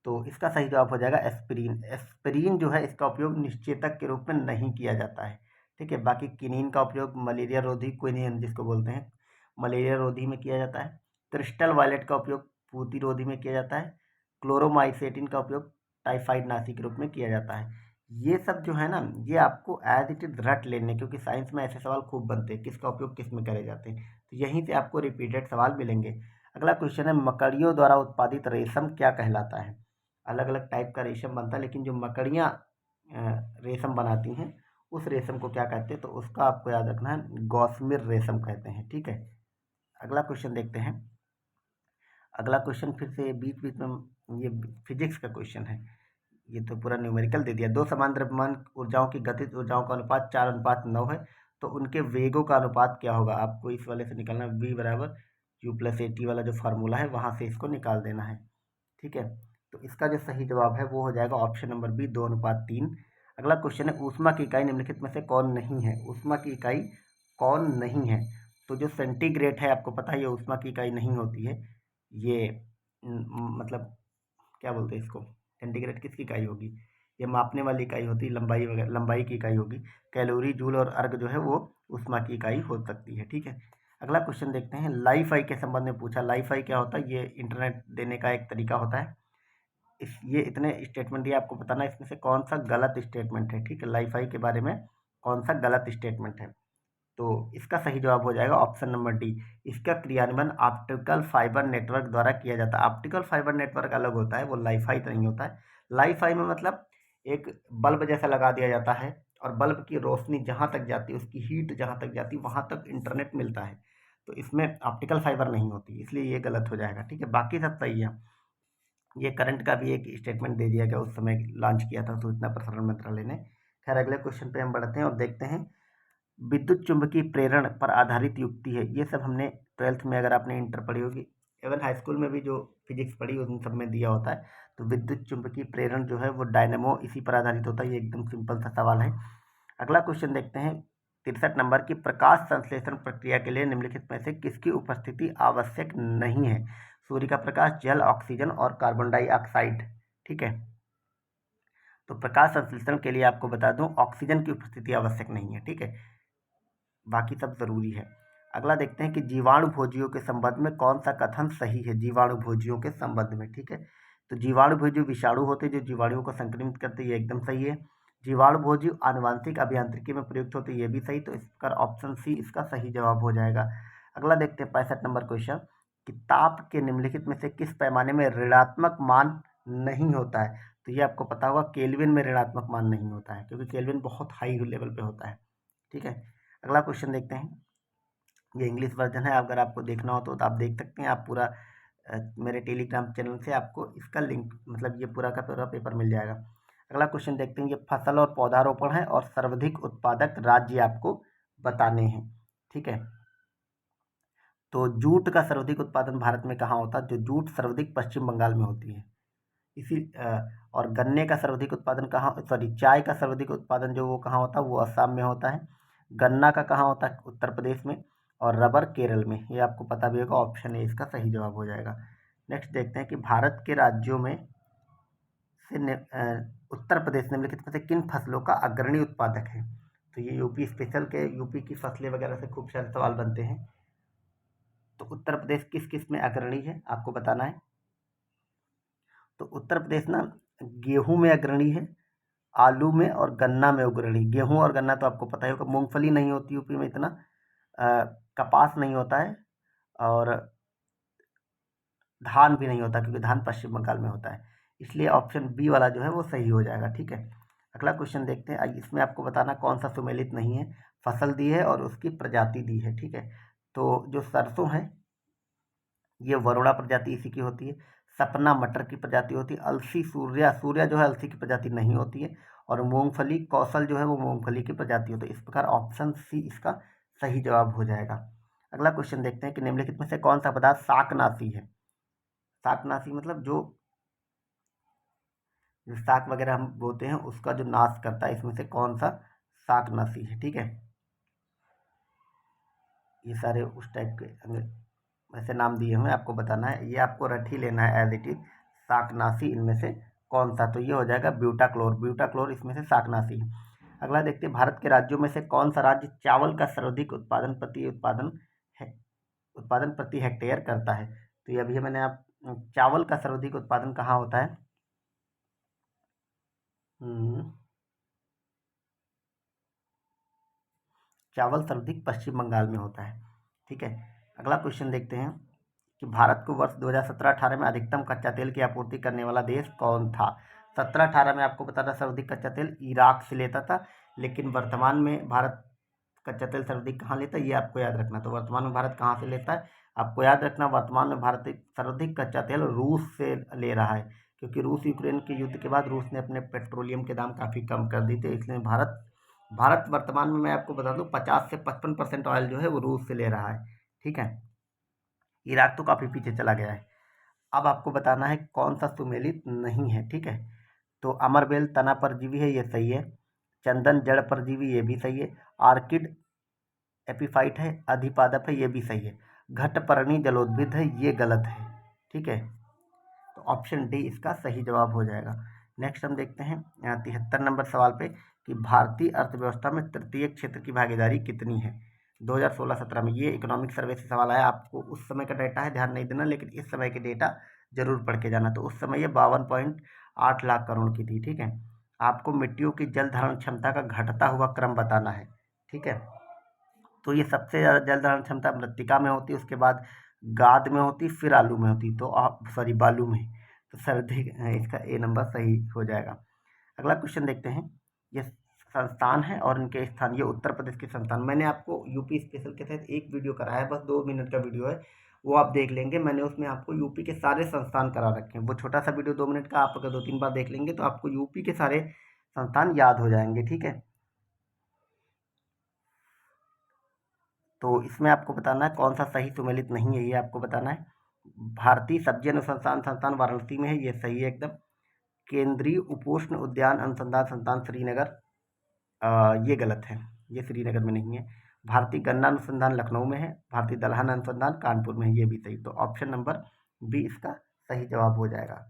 Speaker 1: तो इसका सही जवाब हो जाएगा एस्पिरिन। एस्पिरिन जो है इसका उपयोग निश्चेतक के रूप में नहीं किया जाता है, ठीक है। बाकी किनीन का उपयोग मलेरिया रोधी, क्विनिन जिसको बोलते हैं, मलेरिया रोधी में किया जाता है। क्रिस्टल वायलेट का उपयोग पूती रोधी में किया जाता है। क्लोरोमाइसेटिन का उपयोग टाइफाइड नासी के रूप में किया जाता है। ये सब जो है ना, ये आपको एज इट इज रट लेने, क्योंकि साइंस में ऐसे सवाल खूब बनते हैं, किसका उपयोग किस में करे जाते हैं। तो यहीं से आपको रिपीटेड सवाल मिलेंगे। अगला क्वेश्चन है, मकड़ियों द्वारा उत्पादित रेशम क्या कहलाता है? अलग अलग टाइप का रेशम बनता है, लेकिन जो मकड़ियाँ रेशम बनाती हैं उस रेशम को क्या कहते हैं? तो उसका आपको याद रखना है, गॉसमिर रेशम कहते हैं, ठीक है। अगला क्वेश्चन देखते हैं। अगला क्वेश्चन फिर से बीच बीच में, ये फिजिक्स का क्वेश्चन है। ये तो पूरा न्यूमेरिकल दे दिया। दो समान द्रव्यमान ऊर्जाओं की गतिज ऊर्जाओं का अनुपात 4:9 है, तो उनके वेगों का अनुपात क्या होगा? आपको इस वाले से निकालना है, v = u + at वाला जो फार्मूला है वहाँ से इसको निकाल देना है, ठीक है। तो इसका जो सही जवाब है वो हो जाएगा ऑप्शन नंबर बी, 2:3। अगला क्वेश्चन है, ऊष्मा की इकाई निम्नलिखित में से कौन नहीं है? ऊष्मा की इकाई कौन नहीं है? तो जो सेंटीग्रेड है, आपको पता है ये ऊष्मा की इकाई नहीं होती है। ये मतलब क्या बोलते हैं इसको, सेंटीग्रेड किसकी इकाई होगी? ये मापने वाली इकाई होती है, लंबाई वगैरह, लंबाई की इकाई होगी। कैलोरी, जूल और अर्ग जो है वो ऊष्मा की इकाई हो सकती है। ठीक है, अगला क्वेश्चन देखते हैं। लाईफाई के संबंध में पूछा। लाईफाई क्या होता है? ये इंटरनेट देने का एक तरीका होता है। ये इतने स्टेटमेंट दिए, आपको बताना इसमें से कौन सा गलत स्टेटमेंट है। ठीक है, लाईफाई के बारे में कौन सा गलत स्टेटमेंट है? तो इसका सही जवाब हो जाएगा ऑप्शन नंबर डी। इसका क्रियान्वयन ऑप्टिकल फाइबर नेटवर्क द्वारा किया जाता है। ऑप्टिकल फाइबर नेटवर्क अलग होता है, वो लाईफाई तो नहीं होता है। लाईफाई में मतलब एक बल्ब जैसा लगा दिया जाता है और बल्ब की रोशनी जहाँ तक जाती है, उसकी हीट जहाँ तक जाती है, वहाँ तक इंटरनेट मिलता है। तो इसमें ऑप्टिकल फाइबर नहीं होती, इसलिए ये गलत हो जाएगा। ठीक है, बाकी सब सही है। ये करंट का भी एक स्टेटमेंट दे दिया गया, उस समय लॉन्च किया था सूचना प्रसारण मंत्रालय ने। खैर, अगले क्वेश्चन पे हम बढ़ते हैं और देखते हैं। विद्युत चुंबकीय प्रेरण पर आधारित युक्ति है। ये सब हमने 12th में, अगर आपने इंटर पढ़ी होगी, इवन हाई स्कूल में भी जो फिजिक्स पढ़ी उन सब में दिया होता है। तो विद्युत चुंबकीय प्रेरण जो है वो डायनेमो इसी पर आधारित होता है। ये एकदम सिंपल सा सवाल है। अगला क्वेश्चन देखते हैं 63 नंबर की। प्रकाश संश्लेषण प्रक्रिया के लिए निम्नलिखित में से किसकी उपस्थिति आवश्यक नहीं है? सूर्य का प्रकाश, जल, ऑक्सीजन और कार्बन डाइऑक्साइड। ठीक है, तो प्रकाश संश्लेषण के लिए आपको बता दूं ऑक्सीजन की उपस्थिति आवश्यक नहीं है। ठीक है, बाकी सब जरूरी है। अगला देखते हैं कि जीवाणु भोजियों के संबंध में कौन सा कथन सही है? जीवाणु भोजियों के संबंध में, ठीक है, तो जीवाणु भोजी विषाणु होते हैं जो जीवाणुओं को संक्रमित करते हैं, ये एकदम सही है। जीवाणु भोजी आनुवांशिक अभियांत्रिकी में प्रयुक्त होते हैं, ये भी सही। तो इसका ऑप्शन सी इसका सही जवाब हो जाएगा। अगला देखते हैं 65 नंबर क्वेश्चन कि ताप के निम्नलिखित में से किस पैमाने में ऋणात्मक मान नहीं होता है? तो ये आपको पता होगा, केल्विन में ऋणात्मक मान नहीं होता है, क्योंकि केल्विन बहुत हाई लेवल पे होता है। ठीक है, अगला क्वेश्चन देखते हैं। ये इंग्लिश वर्जन है, अगर आपको देखना हो तो आप देख सकते हैं। आप पूरा मेरे टेलीग्राम चैनल से आपको इसका लिंक, मतलब ये पूरा का पूरा पेपर मिल जाएगा। अगला क्वेश्चन देखते हैं। ये फसल और पौधारोपण है और सर्वाधिक उत्पादक राज्य आपको बताने हैं। ठीक है, तो जूट का सर्वाधिक उत्पादन भारत में कहाँ होता है? जो जूट सर्वाधिक पश्चिम बंगाल में होती है। इसी और गन्ने का सर्वाधिक उत्पादन कहाँ, सॉरी, चाय का सर्वाधिक उत्पादन जो वो कहाँ होता है? वो असम में होता है। गन्ना का कहाँ होता है? उत्तर प्रदेश में। और रबर केरल में। ये आपको पता भी होगा, ऑप्शन ए इसका सही जवाब हो जाएगा। नेक्स्ट देखते हैं कि भारत के राज्यों में से उत्तर प्रदेश निम्नलिखित में से किन फसलों का अग्रणी उत्पादक है? तो ये यूपी स्पेशल के, यूपी की फसलें वगैरह से खूब सारे सवाल बनते हैं। तो उत्तर प्रदेश किस किस में अग्रणी है, आपको बताना है। तो उत्तर प्रदेश ना गेहूं में अग्रणी है, आलू में और गन्ना में अग्रणी। गेहूं और गन्ना तो आपको पता ही होगा। मूंगफली नहीं होती यूपी में इतना, कपास नहीं होता है, और धान भी नहीं होता, क्योंकि धान पश्चिम बंगाल में होता है। इसलिए ऑप्शन बी वाला जो है वो सही हो जाएगा। ठीक है, अगला क्वेश्चन देखते हैं। इसमें आपको बताना कौन सा सुमेलित नहीं है। फसल दी है और उसकी प्रजाति दी है। ठीक है, तो जो सरसों है ये वरुणा प्रजाति इसी की होती है। सपना मटर की प्रजाति होती है। अलसी सूर्या, सूर्या जो है अलसी की प्रजाति नहीं होती है। और मूंगफली कौशल जो है वो मूंगफली की प्रजाति होती है। इस प्रकार ऑप्शन सी इसका सही जवाब हो जाएगा। अगला क्वेश्चन देखते हैं कि निम्नलिखित में से कौन सा पदार्थ शाकनाशी है? शाकनाशी मतलब जो शाक वगैरह हम बोते हैं उसका जो नाश करता है, इसमें से कौन सा शाकनाशी है? ठीक है, ये सारे उस टाइप के वैसे नाम दिए हुए, आपको बताना है, ये आपको रट ही लेना है एज इट इज। शाकनाशी इनमें से कौन सा? तो ये हो जाएगा ब्यूटाक्लोर। ब्यूटाक्लोर इसमें से शाकनाशी है। अगला देखते हैं, भारत के राज्यों में से कौन सा राज्य चावल का सर्वाधिक उत्पादन प्रति हेक्टेयर करता है? तो ये अभी मैंने आप चावल का सर्वाधिक उत्पादन कहाँ होता है? चावल सर्वाधिक पश्चिम बंगाल में होता है। ठीक है, अगला क्वेश्चन देखते हैं कि भारत को वर्ष 2017-18 में अधिकतम कच्चा तेल की आपूर्ति करने वाला देश कौन था? 17-18 में आपको पता था सर्वाधिक कच्चा तेल इराक से लेता था, लेकिन वर्तमान में भारत कच्चा तेल सर्वाधिक कहाँ लेता है ये आपको याद रखना। तो वर्तमान में भारत कहाँ से लेता है? आपको याद रखना, वर्तमान में भारत सर्वाधिक कच्चा तेल रूस से ले रहा है, क्योंकि रूस यूक्रेन के युद्ध के बाद रूस ने अपने पेट्रोलियम के दाम काफ़ी कम कर दिए थे, इसलिए भारत वर्तमान में, मैं आपको बता दूं, 50 से 55% ऑयल जो है वो रूस से ले रहा है। ठीक है, इराक तो काफ़ी पीछे चला गया है। अब आपको बताना है कौन सा सुमेलित नहीं है, ठीक है। तो अमरबेल तना परजीवी है, ये सही है। चंदन जड़ परजीवी, ये भी सही है। आर्किड एपीफाइट है, अधिपादप है, ये भी सही है। घटपर्णी जलोद्भिद है, ये गलत है, ठीक है। तो ऑप्शन डी इसका सही जवाब हो जाएगा। नेक्स्ट हम देखते हैं 73 नंबर सवाल पे कि भारतीय अर्थव्यवस्था में तृतीय क्षेत्र की भागीदारी कितनी है 2016-17 में। ये इकोनॉमिक सर्वे से सवाल आया, आपको उस समय का डेटा है, ध्यान नहीं देना, लेकिन इस समय के डेटा जरूर पढ़ के जाना। तो उस समय ये 52.8 लाख करोड़ की थी, ठीक है। आपको मिट्टियों की जल धारण क्षमता का घटता हुआ क्रम बताना है, ठीक है। तो ये सबसे ज़्यादा जल धारण क्षमता मृत्तिका में होती है, उसके बाद गाद में होती, फिर आलू में होती, तो आप सॉरी बालू में। तो सर्दी इसका ए नंबर सही हो जाएगा। अगला क्वेश्चन देखते हैं। ये संस्थान है और इनके स्थान, ये उत्तर प्रदेश के संस्थान। मैंने आपको यूपी स्पेशल के तहत एक वीडियो कराया है, बस 2 मिनट का वीडियो है, वो आप देख लेंगे। मैंने उसमें आपको यूपी के सारे संस्थान करा रखे हैं। वो छोटा सा वीडियो 2 मिनट का, आप अगर 2-3 बार देख लेंगे तो आपको यूपी के सारे संस्थान याद हो जाएंगे, ठीक है। तो इसमें आपको बताना है कौन सा सही सुमेलित नहीं है, ये आपको बताना है। भारतीय सब्जी अनुसंधान संस्थान वाराणसी में है, ये सही है एकदम। केंद्रीय उपोष्ण उद्यान अनुसंधान संस्थान श्रीनगर, ये गलत है, ये श्रीनगर में नहीं है। भारतीय गन्ना अनुसंधान लखनऊ में है। भारतीय दलहन अनुसंधान कानपुर में है, ये भी सही। तो ऑप्शन नंबर बी इसका सही जवाब हो जाएगा।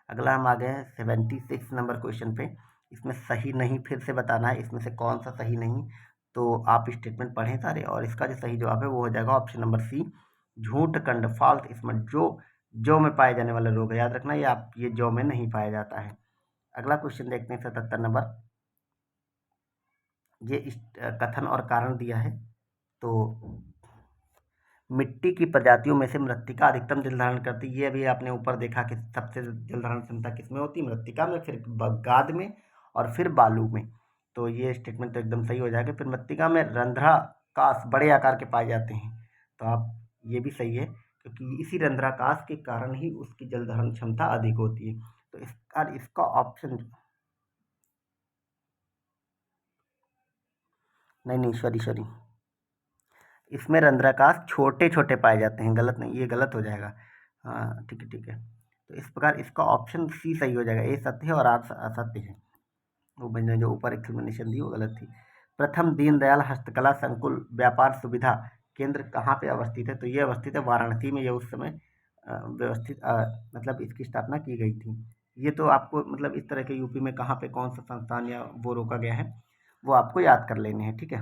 Speaker 1: अगला हम आ गए हैं 76 नंबर क्वेश्चन पे। इसमें सही नहीं फिर से बताना है, इसमें से कौन सा सही नहीं। तो आप स्टेटमेंट पढ़ें सारे, और इसका जो सही जवाब है वो हो जाएगा ऑप्शन नंबर सी, झूठ कंड फॉल्स स्मट। जो में पाए जाने वाला रोग है, याद रखना, ये जौ में नहीं पाया जाता है। अगला क्वेश्चन देखते हैं 77 नंबर। ये इस कथन और कारण दिया है। तो मिट्टी की प्रजातियों में से मृत्तिका अधिकतम जल धारण करती है, ये अभी आपने ऊपर देखा कि सबसे जल धारण क्षमता किसमें होती है, मृत्तिका में, फिर गाद में, और फिर बालू में। तो ये स्टेटमेंट तो एकदम सही हो जाएगा। फिर मृत्तिका में रंध्राकाश बड़े आकार के पाए जाते हैं, तो आप ये भी सही है, क्योंकि इसी रंध्राकाश के कारण ही उसकी जल धारण क्षमता अधिक होती है। तो इसका ऑप्शन नहीं, सॉरी, इसमें रंध्राकाश छोटे छोटे पाए जाते हैं, गलत नहीं, ये गलत हो जाएगा। हाँ ठीक है। तो इस प्रकार इसका ऑप्शन सी सही हो जाएगा। ए सत्य है और आर असत्य है। वो मैंने जो ऊपर एक्सप्लेनेशन दी वो गलत थी। प्रथम दीनदयाल हस्तकला संकुल व्यापार सुविधा केंद्र कहाँ पे अवस्थित है, तो ये अवस्थित है वाराणसी में। ये उस समय व्यवस्थित मतलब इसकी स्थापना की गई थी। ये तो आपको मतलब इस तरह के यूपी में कहाँ पे कौन सा संस्थान या वो रोका गया है, वो आपको याद कर लेने हैं, ठीक है।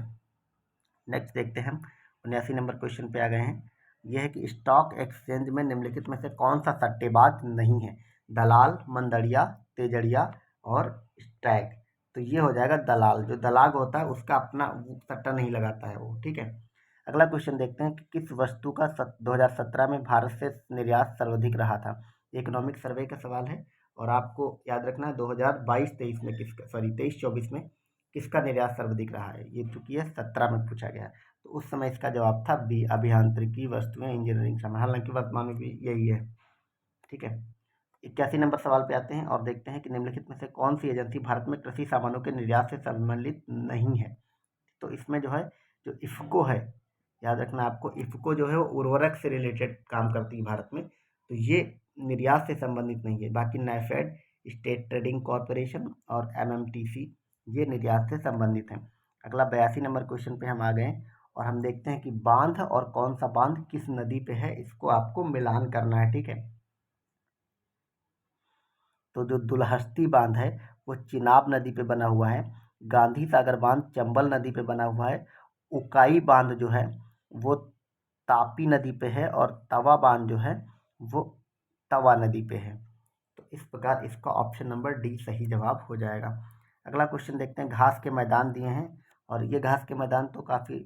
Speaker 1: नेक्स्ट देखते हैं हम 79 नंबर क्वेश्चन पे आ गए हैं। यह है कि स्टॉक एक्सचेंज में निम्नलिखित में से कौन सा सट्टेबाज नहीं है, दलाल, मंदड़िया, तेजड़िया और स्टैग। तो ये हो जाएगा दलाल। जो दलाल होता है उसका अपना सट्टा नहीं लगाता है वो, ठीक है। अगला क्वेश्चन देखते हैं कि किस वस्तु का 2017 में भारत से निर्यात सर्वाधिक रहा था। इकोनॉमिक सर्वे का सवाल है, और आपको याद रखना है 2022-23 में किसका, सॉरी 23-24 में किसका निर्यात सर्वाधिक रहा है। ये चूंकि है 17 में पूछा गया है, तो उस समय इसका जवाब था बी, अभियांत्रिकी वस्तुएं इंजीनियरिंग सामान। हालांकि वर्तमान में भी यही है, ठीक है। 81 नंबर सवाल पे आते हैं और देखते हैं कि निम्नलिखित में से कौन सी एजेंसी भारत में कृषि सामानों के निर्यात से सम्मिलित नहीं है। तो इसमें जो है, जो इफ्को है, याद रखना आपको, इफ्को जो है वो उर्वरक से रिलेटेड काम करती है भारत में, तो ये निर्यात से संबंधित नहीं है। बाकी नैफेड, स्टेट ट्रेडिंग कॉरपोरेशन और एमएमटीसी ये निर्यात से संबंधित हैं। अगला 82 नंबर क्वेश्चन पे हम आ गए, और हम देखते हैं कि बांध और कौन सा बांध किस नदी पे है, इसको आपको मिलान करना है, ठीक है। तो जो दुलहस्ती बांध है वो चिनाब नदी पे बना हुआ है। गांधी सागर बांध चंबल नदी पे बना हुआ है। उकाई बांध जो है वो तापी नदी पे है, और तवा बांध जो है वो तवा नदी पे है। तो इस प्रकार इसका ऑप्शन नंबर डी सही जवाब हो जाएगा। अगला क्वेश्चन देखते हैं। घास के मैदान दिए हैं, और ये घास के मैदान तो काफ़ी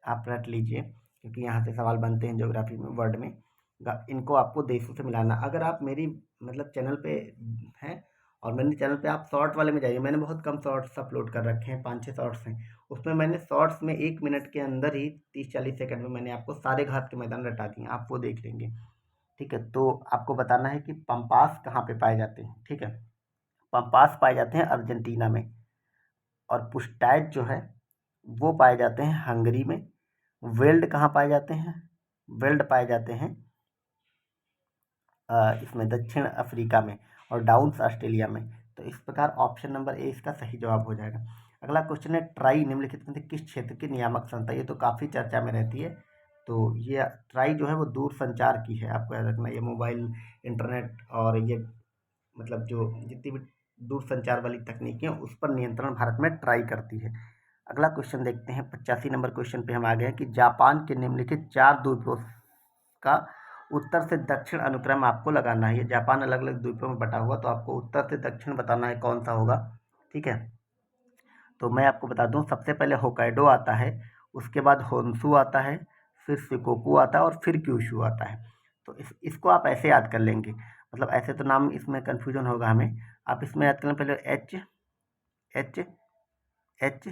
Speaker 1: आप रट लीजिए, क्योंकि यहाँ से सवाल बनते हैं ज्योग्राफी में, वर्ड में। इनको आपको देशों से मिलाना। अगर आप मेरी मतलब चैनल पे हैं, और मेरे चैनल पे आप शॉर्ट वाले में जाइए, मैंने बहुत कम शॉर्ट्स अपलोड कर रखे हैं, 5-6 शॉर्ट्स हैं। उसमें मैंने शॉर्ट्स में 1 मिनट के अंदर ही 30-40 सेकंड में मैंने आपको सारे घास के मैदान रटा दिए, आप वो देख लेंगे, ठीक है। तो आपको बताना है कि पंपास कहाँ पे पाए जाते हैं, ठीक है। पंपास पाए जाते हैं अर्जेंटीना में, और पुस्टैच जो है वो पाए जाते हैं हंगरी में। वेल्ड कहाँ पाए जाते हैं, वेल्ड पाए जाते हैं इसमें दक्षिण अफ्रीका में और डाउन्स ऑस्ट्रेलिया में। तो इस प्रकार ऑप्शन नंबर ए इसका सही जवाब हो जाएगा। अगला क्वेश्चन है, ट्राई निम्नलिखित में से किस क्षेत्र की नियामक संस्था? ये तो काफ़ी चर्चा में रहती है। तो ये ट्राई जो है वो दूर संचार की है, आपको याद रखना। ये मोबाइल, इंटरनेट और ये मतलब जो जितनी भी दूर संचार वाली तकनीकें हैं उस पर नियंत्रण भारत में ट्राई करती है। अगला क्वेश्चन देखते हैं, 85 नंबर क्वेश्चन पे हम आ गए हैं कि जापान के निम्नलिखित 4 द्वीपों का उत्तर से दक्षिण अनुक्रम आपको लगाना है। ये जापान अलग अलग द्वीपों में बटा हुआ, तो आपको उत्तर से दक्षिण बताना है कौन सा होगा। ठीक है, तो मैं आपको बता दूं, सबसे पहले होकाइडो आता है, उसके बाद होन्शु आता है, फिर शिकोकू आता है और फिर क्यूशू आता है। तो इसको आप ऐसे याद कर लेंगे, मतलब ऐसे तो नाम इसमें कन्फ्यूजन होगा हमें। आप इसमें याद कर लें पहले एच एच एच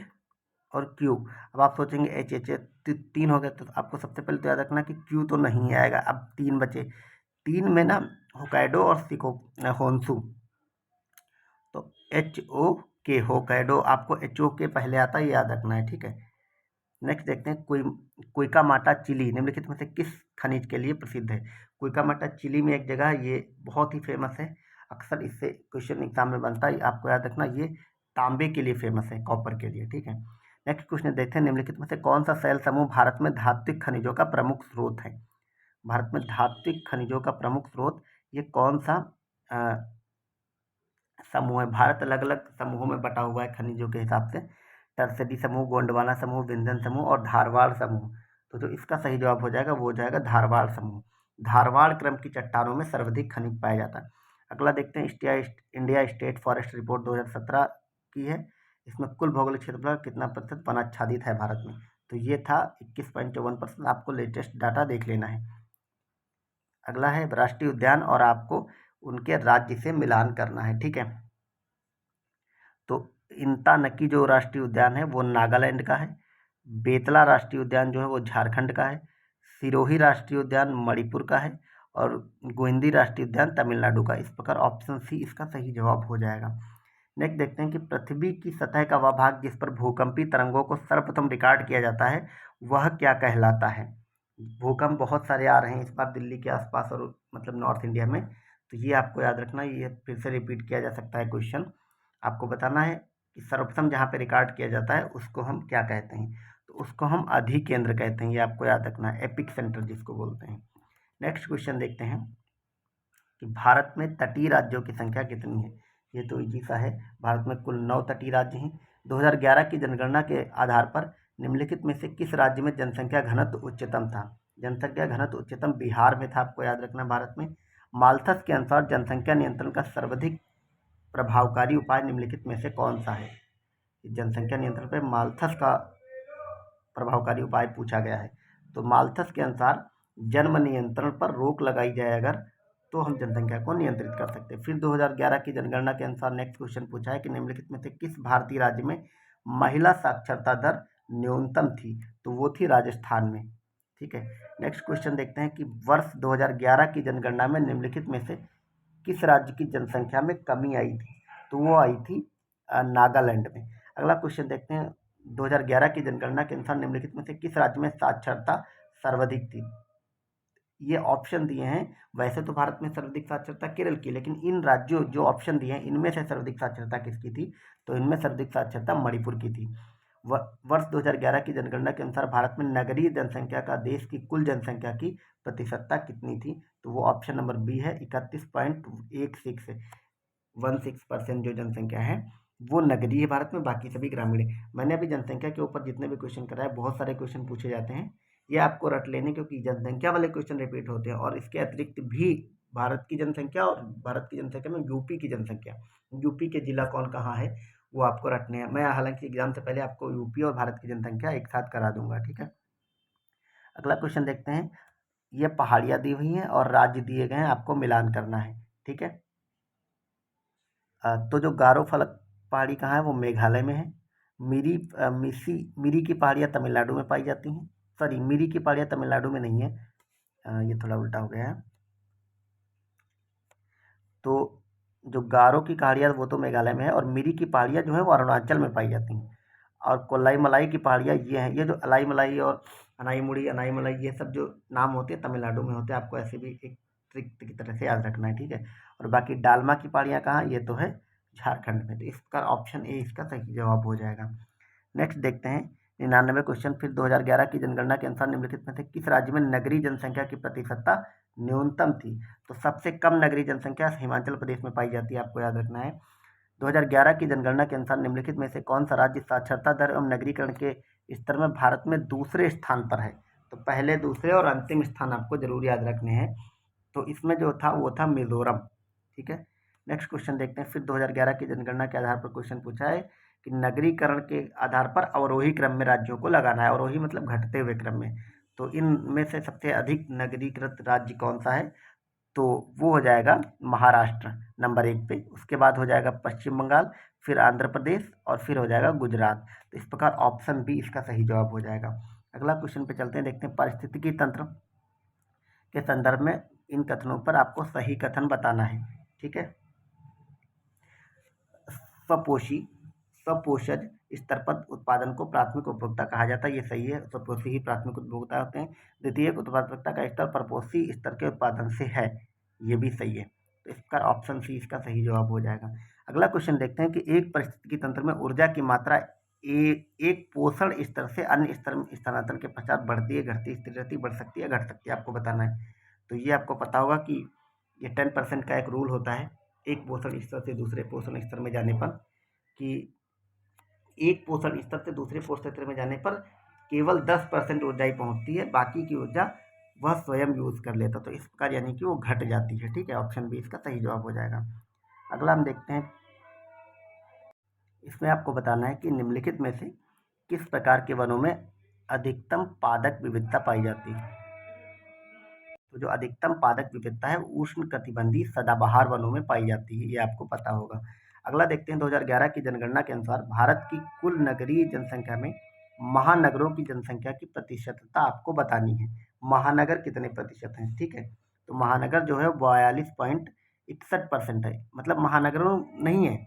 Speaker 1: और क्यू। अब आप सोचेंगे एच एच 3 हो गए, तो आपको सबसे पहले तो याद रखना कि क्यू तो नहीं आएगा। अब 3 बचे, 3 में ना होकाइडो और होन्शु, तो एच ओ के होकाइडो, आपको एच ओ के पहले आता है, ये याद रखना है। ठीक है, नेक्स्ट देखते हैं, कुइकामाटा चिली निम्नलिखित में से किस खनिज के लिए प्रसिद्ध है? कुइकामाटा चिली में एक जगह है, ये बहुत ही फेमस है, अक्सर इससे क्वेश्चन एग्जाम में बनता है, आपको याद रखना ये तांबे के लिए फेमस है, कॉपर के लिए। ठीक है, नेक्स्ट क्वेश्चन देखते हैं, निम्नलिखित में से कौन सा शैल समूह भारत में धात्विक खनिजों का प्रमुख स्रोत है? भारत में धात्विक खनिजों का प्रमुख स्रोत ये कौन सा समूह है? भारत अलग अलग समूहों में बटा हुआ है खनिजों के हिसाब से, टर्सरी समूह, गोंडवाना समूह, विंध्यन समूह और धारवाड़ समूह। तो जो इसका सही जवाब हो जाएगा वो हो जाएगा धारवाड़ समूह। धारवाड़ क्रम की चट्टानों में सर्वाधिक खनिज पाया जाता है। अगला देखते हैं, इंडिया स्टेट फॉरेस्ट रिपोर्ट 2017 की है, इसमें कुल भौगोलिक क्षेत्रफल कितना प्रतिशत वन आच्छादित है भारत में? तो ये था 21.54%। आपको लेटेस्ट डाटा देख लेना है। अगला है राष्ट्रीय उद्यान और आपको उनके राज्य से मिलान करना है। ठीक है, तो इंतानकी जो राष्ट्रीय उद्यान है वो नागालैंड का है, बेतला राष्ट्रीय उद्यान जो है वो झारखंड का है, सिरोही राष्ट्रीय उद्यान मणिपुर का है और गोविंदी राष्ट्रीय उद्यान तमिलनाडु का। इस प्रकार ऑप्शन सी इसका सही जवाब हो जाएगा। नेक्स्ट देखते हैं कि पृथ्वी की सतह का वह भाग जिस पर भूकंपी तरंगों को सर्वप्रथम रिकॉर्ड किया जाता है वह क्या कहलाता है? भूकंप बहुत सारे आ रहे हैं इस बार दिल्ली के आसपास और मतलब नॉर्थ इंडिया में, तो ये आपको याद रखना, ये फिर से रिपीट किया जा सकता है क्वेश्चन। आपको बताना है कि सर्वप्रथम जहाँ पे रिकॉर्ड किया जाता है उसको हम क्या कहते हैं? तो उसको हम अधिकेंद्र कहते हैं, ये आपको याद रखना है, एपिक सेंटर जिसको बोलते हैं। नेक्स्ट क्वेश्चन देखते हैं कि भारत में तटीय राज्यों की संख्या कितनी है? ये तो इजी सा है, भारत में कुल 9 तटीय राज्य हैं। 2011 की जनगणना के आधार पर निम्नलिखित में से किस राज्य में जनसंख्या घनत्व उच्चतम था? जनसंख्या घनत्व उच्चतम बिहार में था, आपको याद रखना भारत में। माल्थस के अनुसार जनसंख्या नियंत्रण का सर्वाधिक प्रभावकारी उपाय निम्नलिखित में से कौन सा है? जनसंख्या नियंत्रण पर माल्थस का प्रभावकारी उपाय पूछा गया है। तो माल्थस के अनुसार जन्म नियंत्रण पर रोक लगाई जाए अगर, तो हम जनसंख्या को नियंत्रित कर सकते हैं। फिर 2011 की जनगणना के अनुसार नेक्स्ट क्वेश्चन पूछा है कि निम्नलिखित में से किस भारतीय राज्य में महिला साक्षरता दर न्यूनतम थी? तो वो थी राजस्थान में। ठीक है, नेक्स्ट क्वेश्चन देखते हैं कि वर्ष 2011 की जनगणना में निम्नलिखित में से किस राज्य की जनसंख्या में कमी आई थी? तो वो आई थी नागालैंड में। अगला क्वेश्चन देखते हैं, 2011 की जनगणना के अनुसार निम्नलिखित में से किस राज्य में साक्षरता सर्वाधिक थी? ये ऑप्शन दिए हैं, वैसे तो भारत में सर्वाधिक साक्षरता केरल की, लेकिन इन राज्यों जो ऑप्शन दिए हैं इनमें से सर्वाधिक साक्षरता किसकी थी? तो इनमें सर्वाधिक साक्षरता मणिपुर की थी। वर्ष 2011 की जनगणना के अनुसार भारत में नगरीय जनसंख्या का देश की कुल जनसंख्या की प्रतिशतता कितनी थी? तो वो ऑप्शन नंबर बी है, 31.16% जो जनसंख्या है वो नगरीय है भारत में, बाकी सभी ग्रामीण है। मैंने अभी जनसंख्या के ऊपर जितने भी क्वेश्चन कराए, बहुत सारे क्वेश्चन पूछे जाते हैं, ये आपको रट लेने, क्योंकि जनसंख्या वाले क्वेश्चन रिपीट होते हैं और इसके अतिरिक्त भी भारत की जनसंख्या और भारत की जनसंख्या में यूपी की जनसंख्या, यूपी के जिला कौन कहाँ है वो आपको रटने हैं। मैं हालांकि एग्जाम से पहले आपको यूपी और भारत की जनसंख्या एक साथ करा दूंगा। ठीक है, अगला क्वेश्चन देखते हैं, ये पहाड़ियाँ दी हुई हैं और राज्य दिए गए हैं, आपको मिलान करना है। ठीक है, तो जो गारो फलक पहाड़ी कहाँ है? वो मेघालय में है। मिरी की पहाड़ियाँ तमिलनाडु में पाई जाती हैं। सॉरी, मिरी की पहाड़ियाँ तमिलनाडु में नहीं है, ये थोड़ा उल्टा हो गया है। तो जो गारो की पहाड़ियाँ वो तो मेघालय में है और मिरी की पहाड़ियाँ जो है वो अरुणाचल में पाई जाती हैं। और कोलाई मलाई की पहाड़ियाँ ये हैं, ये जो अलाई मलाई और अनाई मुड़ी, अनाई मलाई, ये सब जो नाम होते हैं तमिलनाडु में होते हैं, आपको ऐसे भी एक ट्रिक की तरह से याद रखना है, ठीक है। और बाकी डालमा की पहाड़ियाँ कहाँ, ये तो है झारखंड में, तो इसका ऑप्शन ए इसका सही जवाब हो जाएगा। नेक्स्ट देखते हैं 99 क्वेश्चन। फिर 2011 की जनगणना के अनुसार निम्नलिखित में से किस राज्य में नगरीय जनसंख्या की प्रतिशतता न्यूनतम थी? तो सबसे कम नगरीय जनसंख्या हिमाचल प्रदेश में पाई जाती है, आपको याद रखना है। 2011 की जनगणना के अनुसार निम्नलिखित में से कौन सा राज्य साक्षरता दर एवं नगरीकरण के स्तर में भारत में दूसरे स्थान पर है? तो पहले, दूसरे और अंतिम स्थान आपको जरूर याद रखने हैं। तो इसमें जो था वो था मिजोरम, ठीक है। नेक्स्ट क्वेश्चन देखते हैं। फिर 2011 की जनगणना के आधार पर क्वेश्चन पूछा है कि नगरीकरण के आधार पर अवरोही क्रम में राज्यों को लगाना है। अवरोही मतलब घटते हुए क्रम में। तो इनमें से सबसे अधिक नगरीकृत राज्य कौन सा है? तो वो हो जाएगा महाराष्ट्र नंबर 1 पे, उसके बाद हो जाएगा पश्चिम बंगाल, फिर आंध्र प्रदेश और फिर हो जाएगा गुजरात। तो इस प्रकार ऑप्शन बी इसका सही जवाब हो जाएगा। अगला क्वेश्चन पे चलते हैं, देखते हैं पारिस्थितिकी तंत्र के संदर्भ में इन कथनों पर आपको सही कथन बताना है, ठीक है। स्वपोषज स्तर पर उत्पादन को प्राथमिक उपभोक्ता कहा जाता है, ये सही है। स्वपोषी ही प्राथमिक उपभोक्ता होते हैं। द्वितीयक उत्पादकता का स्तर परपोषी स्तर के उत्पादन से है, ये भी सही है। तो इसका ऑप्शन सी इसका सही जवाब हो जाएगा। अगला क्वेश्चन देखते हैं कि एक पारिस्थितिकी तंत्र में ऊर्जा की मात्रा एक पोषण स्तर से अन्य स्तर में स्थानांतरण के पश्चात बढ़ती है, घटती, स्थिर रहती, बढ़ सकती है, घट सकती है, आपको बताना है। तो ये आपको पता होगा कि ये 10% का एक रूल होता है एक पोषण स्तर से दूसरे पोषण स्तर में जाने पर, कि एक पोषण स्तर से दूसरे पोषण स्तर में जाने पर केवल 10% ऊर्जा ही पहुंचती है, बाकी की ऊर्जा वह स्वयं यूज कर लेता, तो इस प्रकार यानी कि वो घट जाती है, ठीक है। ऑप्शन बी इसका सही जवाब हो जाएगा। अगला हम देखते हैं, इसमें आपको बताना है कि निम्नलिखित में से किस प्रकार के वनों में अधिकतम पादप विविधता पाई जाती है? तो जो अधिकतम पादप विविधता है उष्ण कटिबंधीय सदाबहार वनों में पाई जाती है, ये आपको पता होगा। अगला देखते हैं 2011 की जनगणना के अनुसार भारत की कुल नगरीय जनसंख्या में महानगरों की जनसंख्या की प्रतिशतता आपको बतानी है। महानगर कितने प्रतिशत हैं, ठीक है। तो महानगर जो है 42.61% है, मतलब महानगरों नहीं है,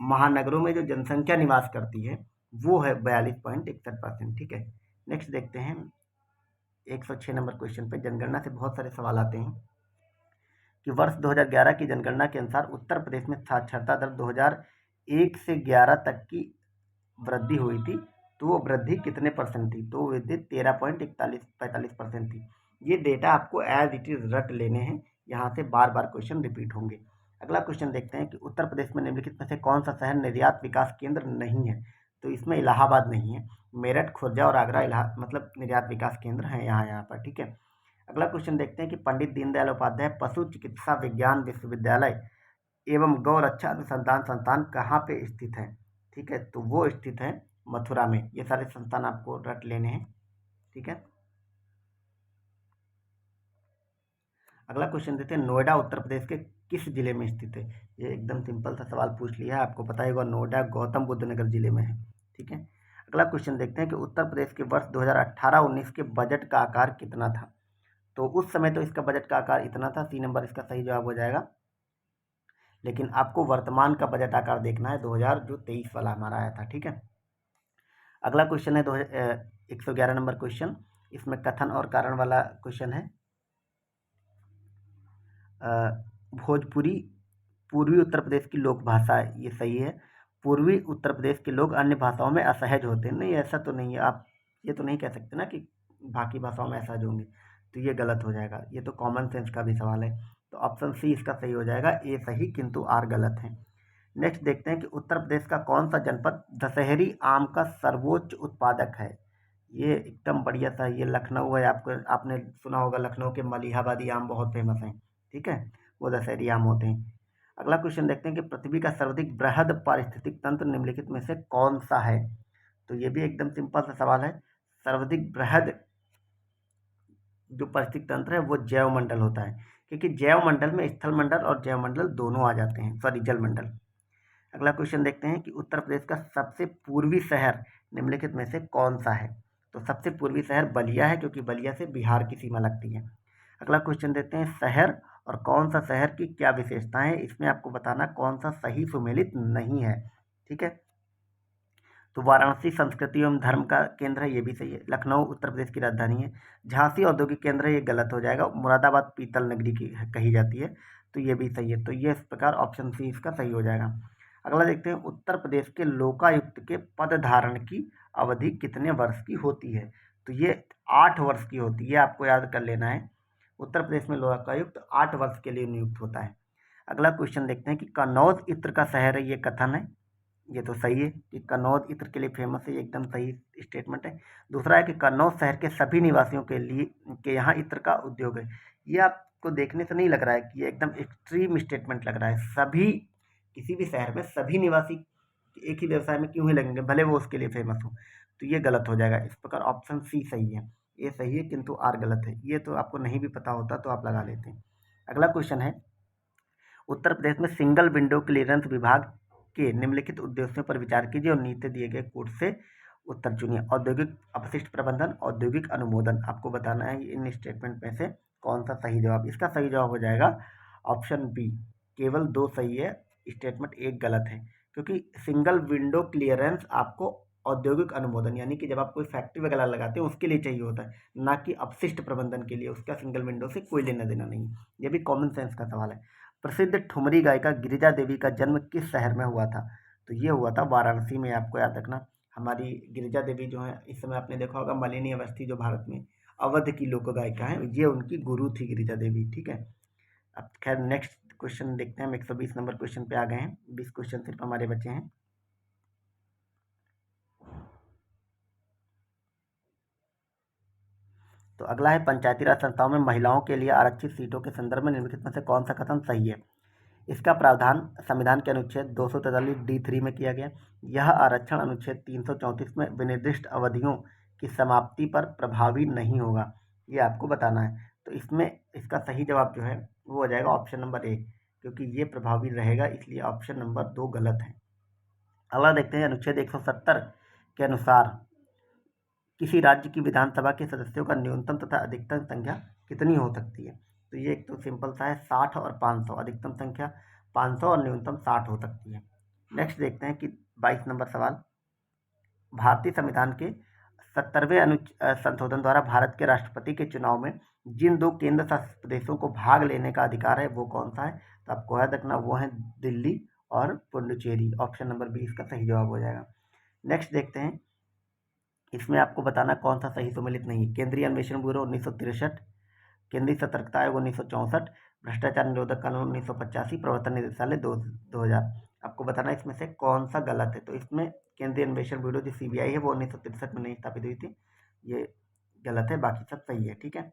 Speaker 1: महानगरों में जो जनसंख्या निवास करती है वो है 42.61%, ठीक है। नेक्स्ट देखते हैं 106 नंबर क्वेश्चन पे। जनगणना से बहुत सारे सवाल आते हैं कि वर्ष 2011 की जनगणना के अनुसार उत्तर प्रदेश में साक्षरता दर 2001 से 11 तक की वृद्धि हुई थी, तो वो वृद्धि कितने परसेंट थी? तो वृद्धि 13.45% थी। ये डेटा आपको एज इट इज रट लेने हैं, यहाँ से बार बार क्वेश्चन रिपीट होंगे। अगला क्वेश्चन देखते हैं कि उत्तर प्रदेश में निम्नलिखित में से कौन सा शहर निर्यात विकास केंद्र नहीं है? तो इसमें इलाहाबाद नहीं है, मेरठ, खुर्जा और आगरा मतलब निर्यात विकास केंद्र हैं यहाँ पर, ठीक है। अगला क्वेश्चन देखते हैं कि पंडित दीनदयाल उपाध्याय पशु चिकित्सा विज्ञान विश्वविद्यालय एवं गौ रक्षा अनुसंधान संस्थान कहाँ पे स्थित है? ठीक है, तो वो स्थित है मथुरा में। ये सारे संस्थान आपको रट लेने हैं, ठीक है। अगला क्वेश्चन देते हैं, नोएडा उत्तर प्रदेश के किस जिले में स्थित है? ये एकदम सिंपल सा सवाल पूछ लिया है, आपको पता होगा नोएडा गौतम बुद्ध नगर जिले में है, ठीक है। अगला क्वेश्चन देखते हैं कि उत्तर प्रदेश के वर्ष 2018-19 के बजट का आकार कितना था? तो उस समय तो इसका बजट का आकार इतना था, सी नंबर इसका सही जवाब हो जाएगा। लेकिन आपको वर्तमान का बजट आकार देखना है, 2023 वाला हमारा आया था, ठीक है। अगला क्वेश्चन है 111 नंबर क्वेश्चन। इसमें कथन और कारण वाला क्वेश्चन है। भोजपुरी पूर्वी उत्तर प्रदेश की लोक भाषा है, ये सही है। पूर्वी उत्तर प्रदेश के लोग अन्य भाषाओं में असहज होते हैं, नहीं ऐसा तो नहीं है, आप ये तो नहीं कह सकते ना कि बाकी भाषाओं में असहज होंगे, तो ये गलत हो जाएगा, ये तो कॉमन सेंस का भी सवाल है। तो ऑप्शन सी इसका सही हो जाएगा, ए सही किंतु आर गलत है। नेक्स्ट देखते हैं कि उत्तर प्रदेश का कौन सा जनपद दशहरी आम का सर्वोच्च उत्पादक है? ये एकदम बढ़िया सा, ये लखनऊ है। आपको आपने सुना होगा लखनऊ के मलिहाबादी आम बहुत फेमस हैं, ठीक है, वो दशहरी आम होते हैं। अगला क्वेश्चन देखते हैं कि पृथ्वी का सर्वाधिक बृहद पारिस्थितिक तंत्र निम्नलिखित में से कौन सा है? तो ये भी एकदम सिंपल सा सवाल है। सर्वाधिक बृहद जो पारिस्थितिक तंत्र है वो जैव मंडल होता है, क्योंकि जैव मंडल में स्थल मंडल और जैव मंडल दोनों आ जाते हैं, सॉरी जल मंडल। अगला क्वेश्चन देखते हैं कि उत्तर प्रदेश का सबसे पूर्वी शहर निम्नलिखित में से कौन सा है? तो सबसे पूर्वी शहर बलिया है, क्योंकि बलिया से बिहार की सीमा लगती है। अगला क्वेश्चन देते हैं, शहर और कौन सा शहर की क्या विशेषताएं हैं? इसमें आपको बताना कौन सा सही सुमेलित नहीं है, ठीक है। तो वाराणसी संस्कृति एवं धर्म का केंद्र है, ये भी सही है। लखनऊ उत्तर प्रदेश की राजधानी है। झांसी औद्योगिक केंद्र है, ये गलत हो जाएगा। मुरादाबाद पीतल नगरी की कही जाती है, तो ये भी सही है। तो ये इस प्रकार ऑप्शन सी इसका सही हो जाएगा। अगला देखते हैं, उत्तर प्रदेश के लोकायुक्त के पद धारण की अवधि कितने वर्ष की होती है? तो ये 8 वर्ष की होती है, आपको याद कर लेना है। उत्तर प्रदेश में लोकायुक्त 8 वर्ष के लिए नियुक्त होता है। अगला क्वेश्चन देखते हैं कि कन्नौज इत्र का शहर है, ये कथन है, ये तो सही है कि कन्नौज इत्र के लिए फेमस है, ये एकदम सही स्टेटमेंट है। दूसरा है कि कन्नौज शहर के सभी निवासियों के लिए के यहाँ इत्र का उद्योग है। ये आपको देखने से नहीं लग रहा है कि ये एकदम एक्सट्रीम स्टेटमेंट लग रहा है। सभी, किसी भी शहर में सभी निवासी एक ही व्यवसाय में क्यों ही लगेंगे, भले वो उसके लिए फेमस हो, तो ये गलत हो जाएगा। इस प्रकार ऑप्शन सी सही है, ये सही है किंतु आर गलत है। ये तो आपको नहीं भी पता होता तो आप लगा लेते हैं। अगला क्वेश्चन है, उत्तर प्रदेश में सिंगल विंडो क्लियरेंस विभाग के निम्नलिखित उद्देश्यों पर विचार कीजिए और नीचे दिए गए कोड से उत्तर चुनिए। औद्योगिक अपशिष्ट प्रबंधन, औद्योगिक अनुमोदन, आपको बताना है इन स्टेटमेंट में से कौन सा सही जवाब। इसका सही जवाब हो जाएगा ऑप्शन बी, केवल 2 सही है, स्टेटमेंट 1 गलत है। क्योंकि सिंगल विंडो क्लियरेंस आपको औद्योगिक अनुमोदन यानी कि जब आप कोई फैक्ट्री वगैरह लगाते हैं उसके लिए चाहिए होता है, ना कि अपशिष्ट प्रबंधन के लिए। उसका सिंगल विंडो से कोई लेना देना नहीं। ये भी कॉमन सेंस का सवाल है। प्रसिद्ध ठुमरी गायिका गिरिजा देवी का जन्म किस शहर में हुआ था? तो ये हुआ था वाराणसी में। आपको याद रखना, हमारी गिरिजा देवी जो है, इस समय आपने देखा होगा मालिनी अवस्थी जो भारत में अवध की लोक गायिका है, ये उनकी गुरु थी गिरिजा देवी। ठीक है, अब खैर नेक्स्ट क्वेश्चन देखते हैं। हम 120 नंबर क्वेश्चन पे आ गए हैं, 20 क्वेश्चन सिर्फ हमारे बचे हैं। तो अगला है, पंचायती राज संस्थाओं में महिलाओं के लिए आरक्षित सीटों के संदर्भ में निम्नलिखित में से कौन सा कथन सही है? इसका प्रावधान संविधान के अनुच्छेद 243D3 में किया गया। यह आरक्षण अनुच्छेद 334 में विनिर्दिष्ट अवधियों की समाप्ति पर प्रभावी नहीं होगा, ये आपको बताना है। तो इसमें इसका सही जवाब जो है वो हो जाएगा ऑप्शन नंबर ए, क्योंकि ये प्रभावी रहेगा, इसलिए ऑप्शन नंबर 2 गलत है। अगला देखते हैं, अनुच्छेद 170 के अनुसार किसी राज्य की विधानसभा के सदस्यों का न्यूनतम तथा अधिकतम संख्या कितनी हो सकती है? तो ये एक तो सिंपल सा है, 60 और 500। अधिकतम संख्या 500 और न्यूनतम 60 हो सकती है। नेक्स्ट देखते हैं कि 22 नंबर सवाल, भारतीय संविधान के 70वें संशोधन द्वारा भारत के राष्ट्रपति के चुनाव में जिन 2 केंद्र शासित प्रदेशों को भाग लेने का अधिकार है वो कौन सा है? तो आपको याद रखना, वो है दिल्ली और पुडुचेरी। ऑप्शन नंबर बी इसका सही जवाब हो जाएगा। नेक्स्ट देखते हैं, इसमें आपको बताना कौन सा सही सम्मिलित नहीं है। केंद्रीय अन्वेषण ब्यूरो 1963, केंद्रीय सतर्कता आयोग 1964, भ्रष्टाचार निरोधक कानून 1985, प्रवर्तन निदेशालय 2000। आपको बताना इसमें से कौन सा गलत है। तो इसमें केंद्रीय अन्वेषण ब्यूरो जो CBI है वो 1963 में नहीं स्थापित हुई थी, ये गलत है, बाकी सब सही है। ठीक है,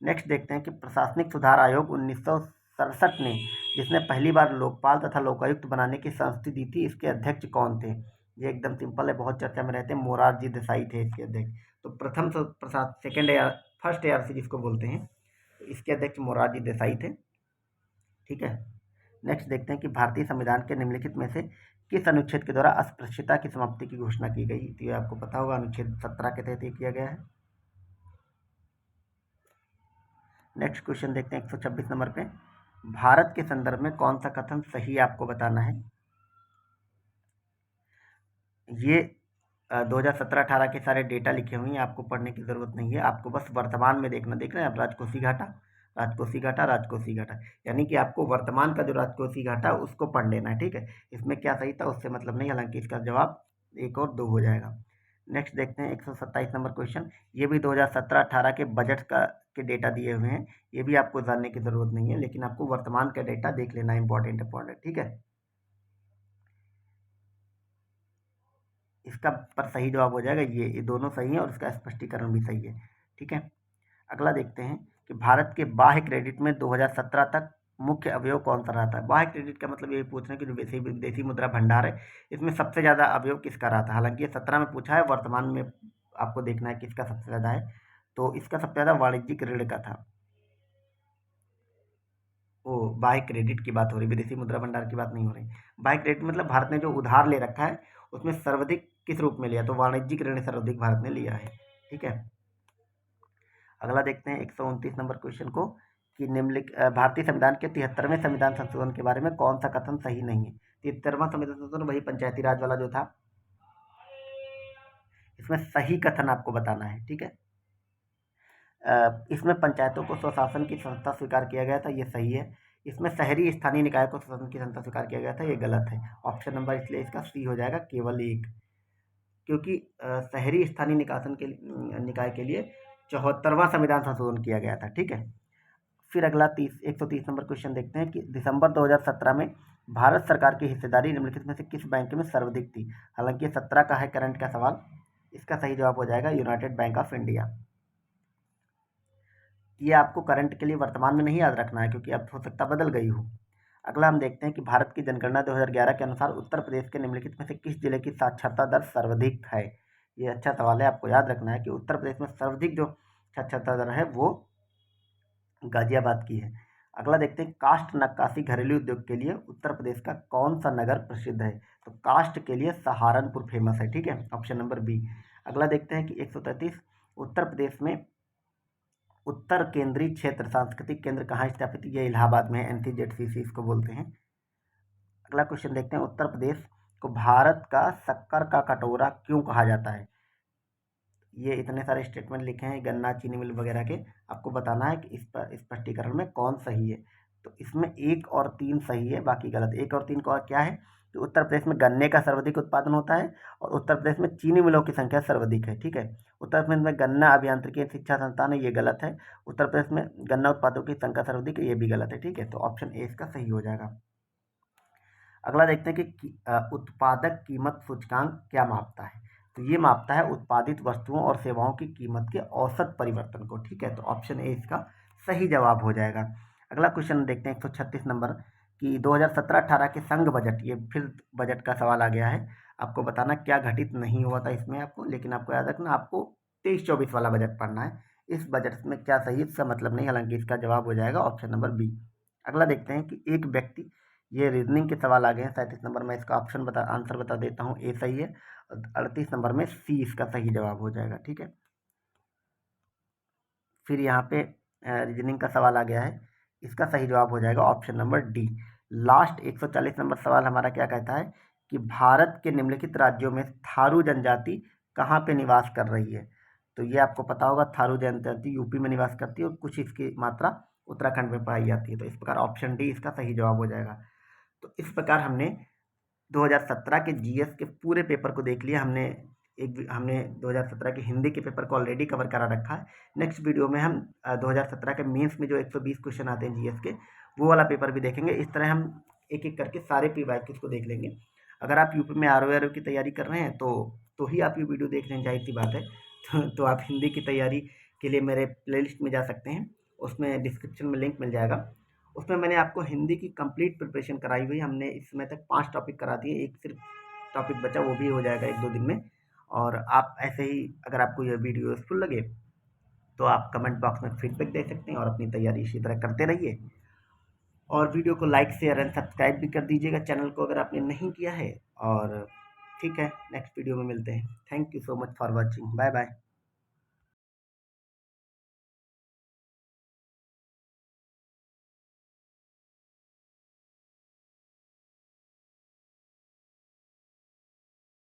Speaker 1: नेक्स्ट देखते हैं कि प्रशासनिक सुधार आयोग 1967 ने जिसने पहली बार लोकपाल तथा लोकायुक्त बनाने की संस्तुति दी थी, इसके अध्यक्ष कौन थे? ये एकदम सिंपल है, बहुत चर्चा में रहते हैं, मोरारजी देसाई थे इसके अध्यक्ष। तो प्रथम फर्स्ट ARC जिसको बोलते हैं, तो इसके अध्यक्ष मोरारजी देसाई थे। ठीक है, नेक्स्ट देखते हैं कि भारतीय संविधान के निम्नलिखित में से किस अनुच्छेद के द्वारा अस्पृश्यता की समाप्ति की घोषणा की गई? तो ये आपको पता होगा, अनुच्छेद 17 के तहत ये किया गया है। नेक्स्ट क्वेश्चन देखते हैं 126 नंबर पे, भारत के संदर्भ में कौन सा कथन सही आपको बताना है। ये 2017-18 के सारे डेटा लिखे हुए हैं, आपको पढ़ने की ज़रूरत नहीं है, आपको बस वर्तमान में देखना। देख रहे हैं आप, राजकोषीय घाटा, राजकोषीय घाटा, राजकोषीय घाटा, यानी कि आपको वर्तमान का जो राजकोषीय घाटा है उसको पढ़ लेना है। ठीक है, इसमें क्या सही था उससे मतलब नहीं, हालांकि इसका जवाब 1 और 2 हो जाएगा। नेक्स्ट देखते हैं 127 नंबर क्वेश्चन, ये भी 2017-18 के बजट का के डेटा दिए हुए हैं, ये भी आपको जानने की ज़रूरत नहीं है, लेकिन आपको वर्तमान का डेटा देख लेना है, इंपॉर्टेंट। ठीक है, इसका पर सही जवाब हो जाएगा ये दोनों सही है और इसका स्पष्टीकरण भी सही है। ठीक है, अगला देखते हैं कि भारत के बाह्य क्रेडिट में 2017 तक मुख्य अवयव कौन सा रहा था। बाह्य क्रेडिट का मतलब ये पूछ रहे हैं कि जो विदेशी मुद्रा भंडार है, इसमें सबसे ज़्यादा अवयव किसका रहा था। हालांकि ये 17 में पूछा है, वर्तमान में आपको देखना है किसका सबसे ज़्यादा है। तो इसका सबसे ज़्यादा वाणिज्यिक ऋण का था। वो बाह्य क्रेडिट की बात हो रही, विदेशी मुद्रा भंडार की बात नहीं हो रही। बाह्य क्रेडिट मतलब भारत ने जो उधार ले रखा है उसमें सर्वाधिक किस रूप में लिया, तो वाणिज्यिक ऋण सर्वाधिक भारत ने लिया है। ठीक है, अगला देखते हैं 129 नंबर क्वेश्चन को कि निम्नलिखित भारतीय संविधान के 73वें संविधान संशोधन के बारे में कौन सा कथन सही नहीं है। 73वां संविधान संशोधन वही पंचायती राज वाला जो था, इसमें सही कथन आपको बताना है, ठीक है। इसमें पंचायतों को स्वशासन की संस्था स्वीकार किया गया था, ये सही है। इसमें शहरी स्थानीय निकाय को स्वशासन की संस्था स्वीकार किया गया था, ये गलत है। ऑप्शन नंबर इसलिए इसका सी हो जाएगा, केवल एक, क्योंकि शहरी स्थानीय निकाय के लिए 74वां संविधान संशोधन किया गया था, ठीक है। फिर अगला 130 नंबर क्वेश्चन देखते हैं कि दिसंबर 2017 में भारत सरकार की हिस्सेदारी निम्नलिखित में से किस बैंक में सर्वाधिक थी। हालांकि ये 17 का है करंट का सवाल, इसका सही जवाब हो जाएगा यूनाइटेड बैंक ऑफ इंडिया। ये आपको करंट के लिए वर्तमान में नहीं याद रखना है, क्योंकि अब हो सकता बदल गई हो। अगला हम देखते हैं कि भारत की जनगणना 2011 के अनुसार उत्तर प्रदेश के निम्नलिखित में से किस जिले की साक्षरता दर सर्वाधिक है। ये अच्छा सवाल है, आपको याद रखना है कि उत्तर प्रदेश में सर्वाधिक जो साक्षरता दर है वो गाजियाबाद की है। अगला देखते हैं, काष्ठ नक्काशी घरेलू उद्योग के लिए उत्तर प्रदेश का कौन सा नगर प्रसिद्ध है। तो काष्ठ के लिए सहारनपुर फेमस है, ठीक है, ऑप्शन नंबर बी। अगला देखते हैं कि 133, उत्तर प्रदेश में उत्तर केंद्रीय क्षेत्र सांस्कृतिक केंद्र कहाँ स्थापित है। ये इलाहाबाद में है, NCZCC इसको बोलते हैं। अगला क्वेश्चन देखते हैं, उत्तर प्रदेश को भारत का शक्कर का कटोरा क्यों कहा जाता है। ये इतने सारे स्टेटमेंट लिखे हैं गन्ना चीनी मिल वगैरह के, आपको बताना है कि इस पर स्पष्टीकरण में कौन सही है। तो इसमें 1 और 3 सही है, बाकी गलत। 1 और 3 का क्या है कि उत्तर प्रदेश में गन्ने का सर्वाधिक उत्पादन होता है और उत्तर प्रदेश में चीनी मिलों की संख्या सर्वाधिक है, ठीक है। उत्तर प्रदेश में गन्ना अभियांत्रिकी शिक्षा संस्थान है, ये गलत है। उत्तर प्रदेश में गन्ना उत्पादों की संख्या सर्वाधिक है, ये भी गलत है, ठीक है। तो ऑप्शन ए इसका सही हो जाएगा। अगला देखते हैं कि उत्पादक कीमत सूचकांक क्या मापता है। तो ये मापता है उत्पादित वस्तुओं और सेवाओं की कीमत के औसत परिवर्तन को, ठीक है। तो ऑप्शन ए इसका सही जवाब हो जाएगा। अगला क्वेश्चन देखते हैं 136 नंबर कि 2017-18 के संघ बजट, ये फिर बजट का सवाल आ गया है। आपको बताना क्या घटित नहीं हुआ था इसमें आपको, लेकिन आपको याद रखना आपको 23-24 वाला बजट पढ़ना है। इस बजट में क्या सही है इसका मतलब नहीं, हालांकि इसका जवाब हो जाएगा ऑप्शन नंबर बी। अगला देखते हैं कि एक व्यक्ति, ये रीजनिंग के सवाल आ गए हैं। 37 नंबर में इसका आंसर बता देता हूँ, ए सही है। 38 नंबर में सी इसका सही जवाब हो जाएगा, ठीक है। फिर यहाँ पे रीजनिंग का सवाल आ गया है, इसका सही जवाब हो जाएगा option number D. Last 140 number सवाल हमारा क्या कहता है कि भारत के निम्नलिखित राज्यों में थारू जनजाति कहाँ पे निवास कर रही है। तो ये आपको पता होगा, थारू जनजाति यूपी में निवास करती है और कुछ इसकी मात्रा उत्तराखंड में पाई जाती है। तो इस प्रकार ऑप्शन डी इसका सही जवाब हो जाएगा। तो इस प्रकार हमने 2017 के जीएस के पूरे पेपर को देख लिया। हमने 2017 के हिंदी के पेपर को ऑलरेडी कवर करा रखा है। नेक्स्ट वीडियो में हम 2017 के मेंस में जो 120 क्वेश्चन आते हैं जीएस के, वो वाला पेपर भी देखेंगे। इस तरह हम एक एक करके सारे PYQs को देख लेंगे। अगर आप यूपी में RO की तैयारी कर रहे हैं तो ही आप ये वीडियो देख रहे हैं, जाहिर सी बात है। तो आप हिंदी की तैयारी के लिए मेरे प्लेलिस्ट में जा सकते हैं, उसमें डिस्क्रिप्शन में लिंक मिल जाएगा। उसमें मैंने आपको हिंदी की कंप्लीट प्रिपरेशन कराई हुई। हमने इस समय तक 5 टॉपिक करा दिए, एक सिर्फ टॉपिक बचा, वो भी हो जाएगा 1-2 दिन में। और आप ऐसे ही, अगर आपको यह वीडियो यूज़फुल लगे तो आप कमेंट बॉक्स में फीडबैक दे सकते हैं और अपनी तैयारी इसी तरह करते रहिए। और वीडियो को लाइक शेयर एंड सब्सक्राइब भी कर दीजिएगा चैनल को, अगर आपने नहीं किया है। और ठीक है, नेक्स्ट वीडियो में मिलते हैं। Thank you so much for watching, bye bye.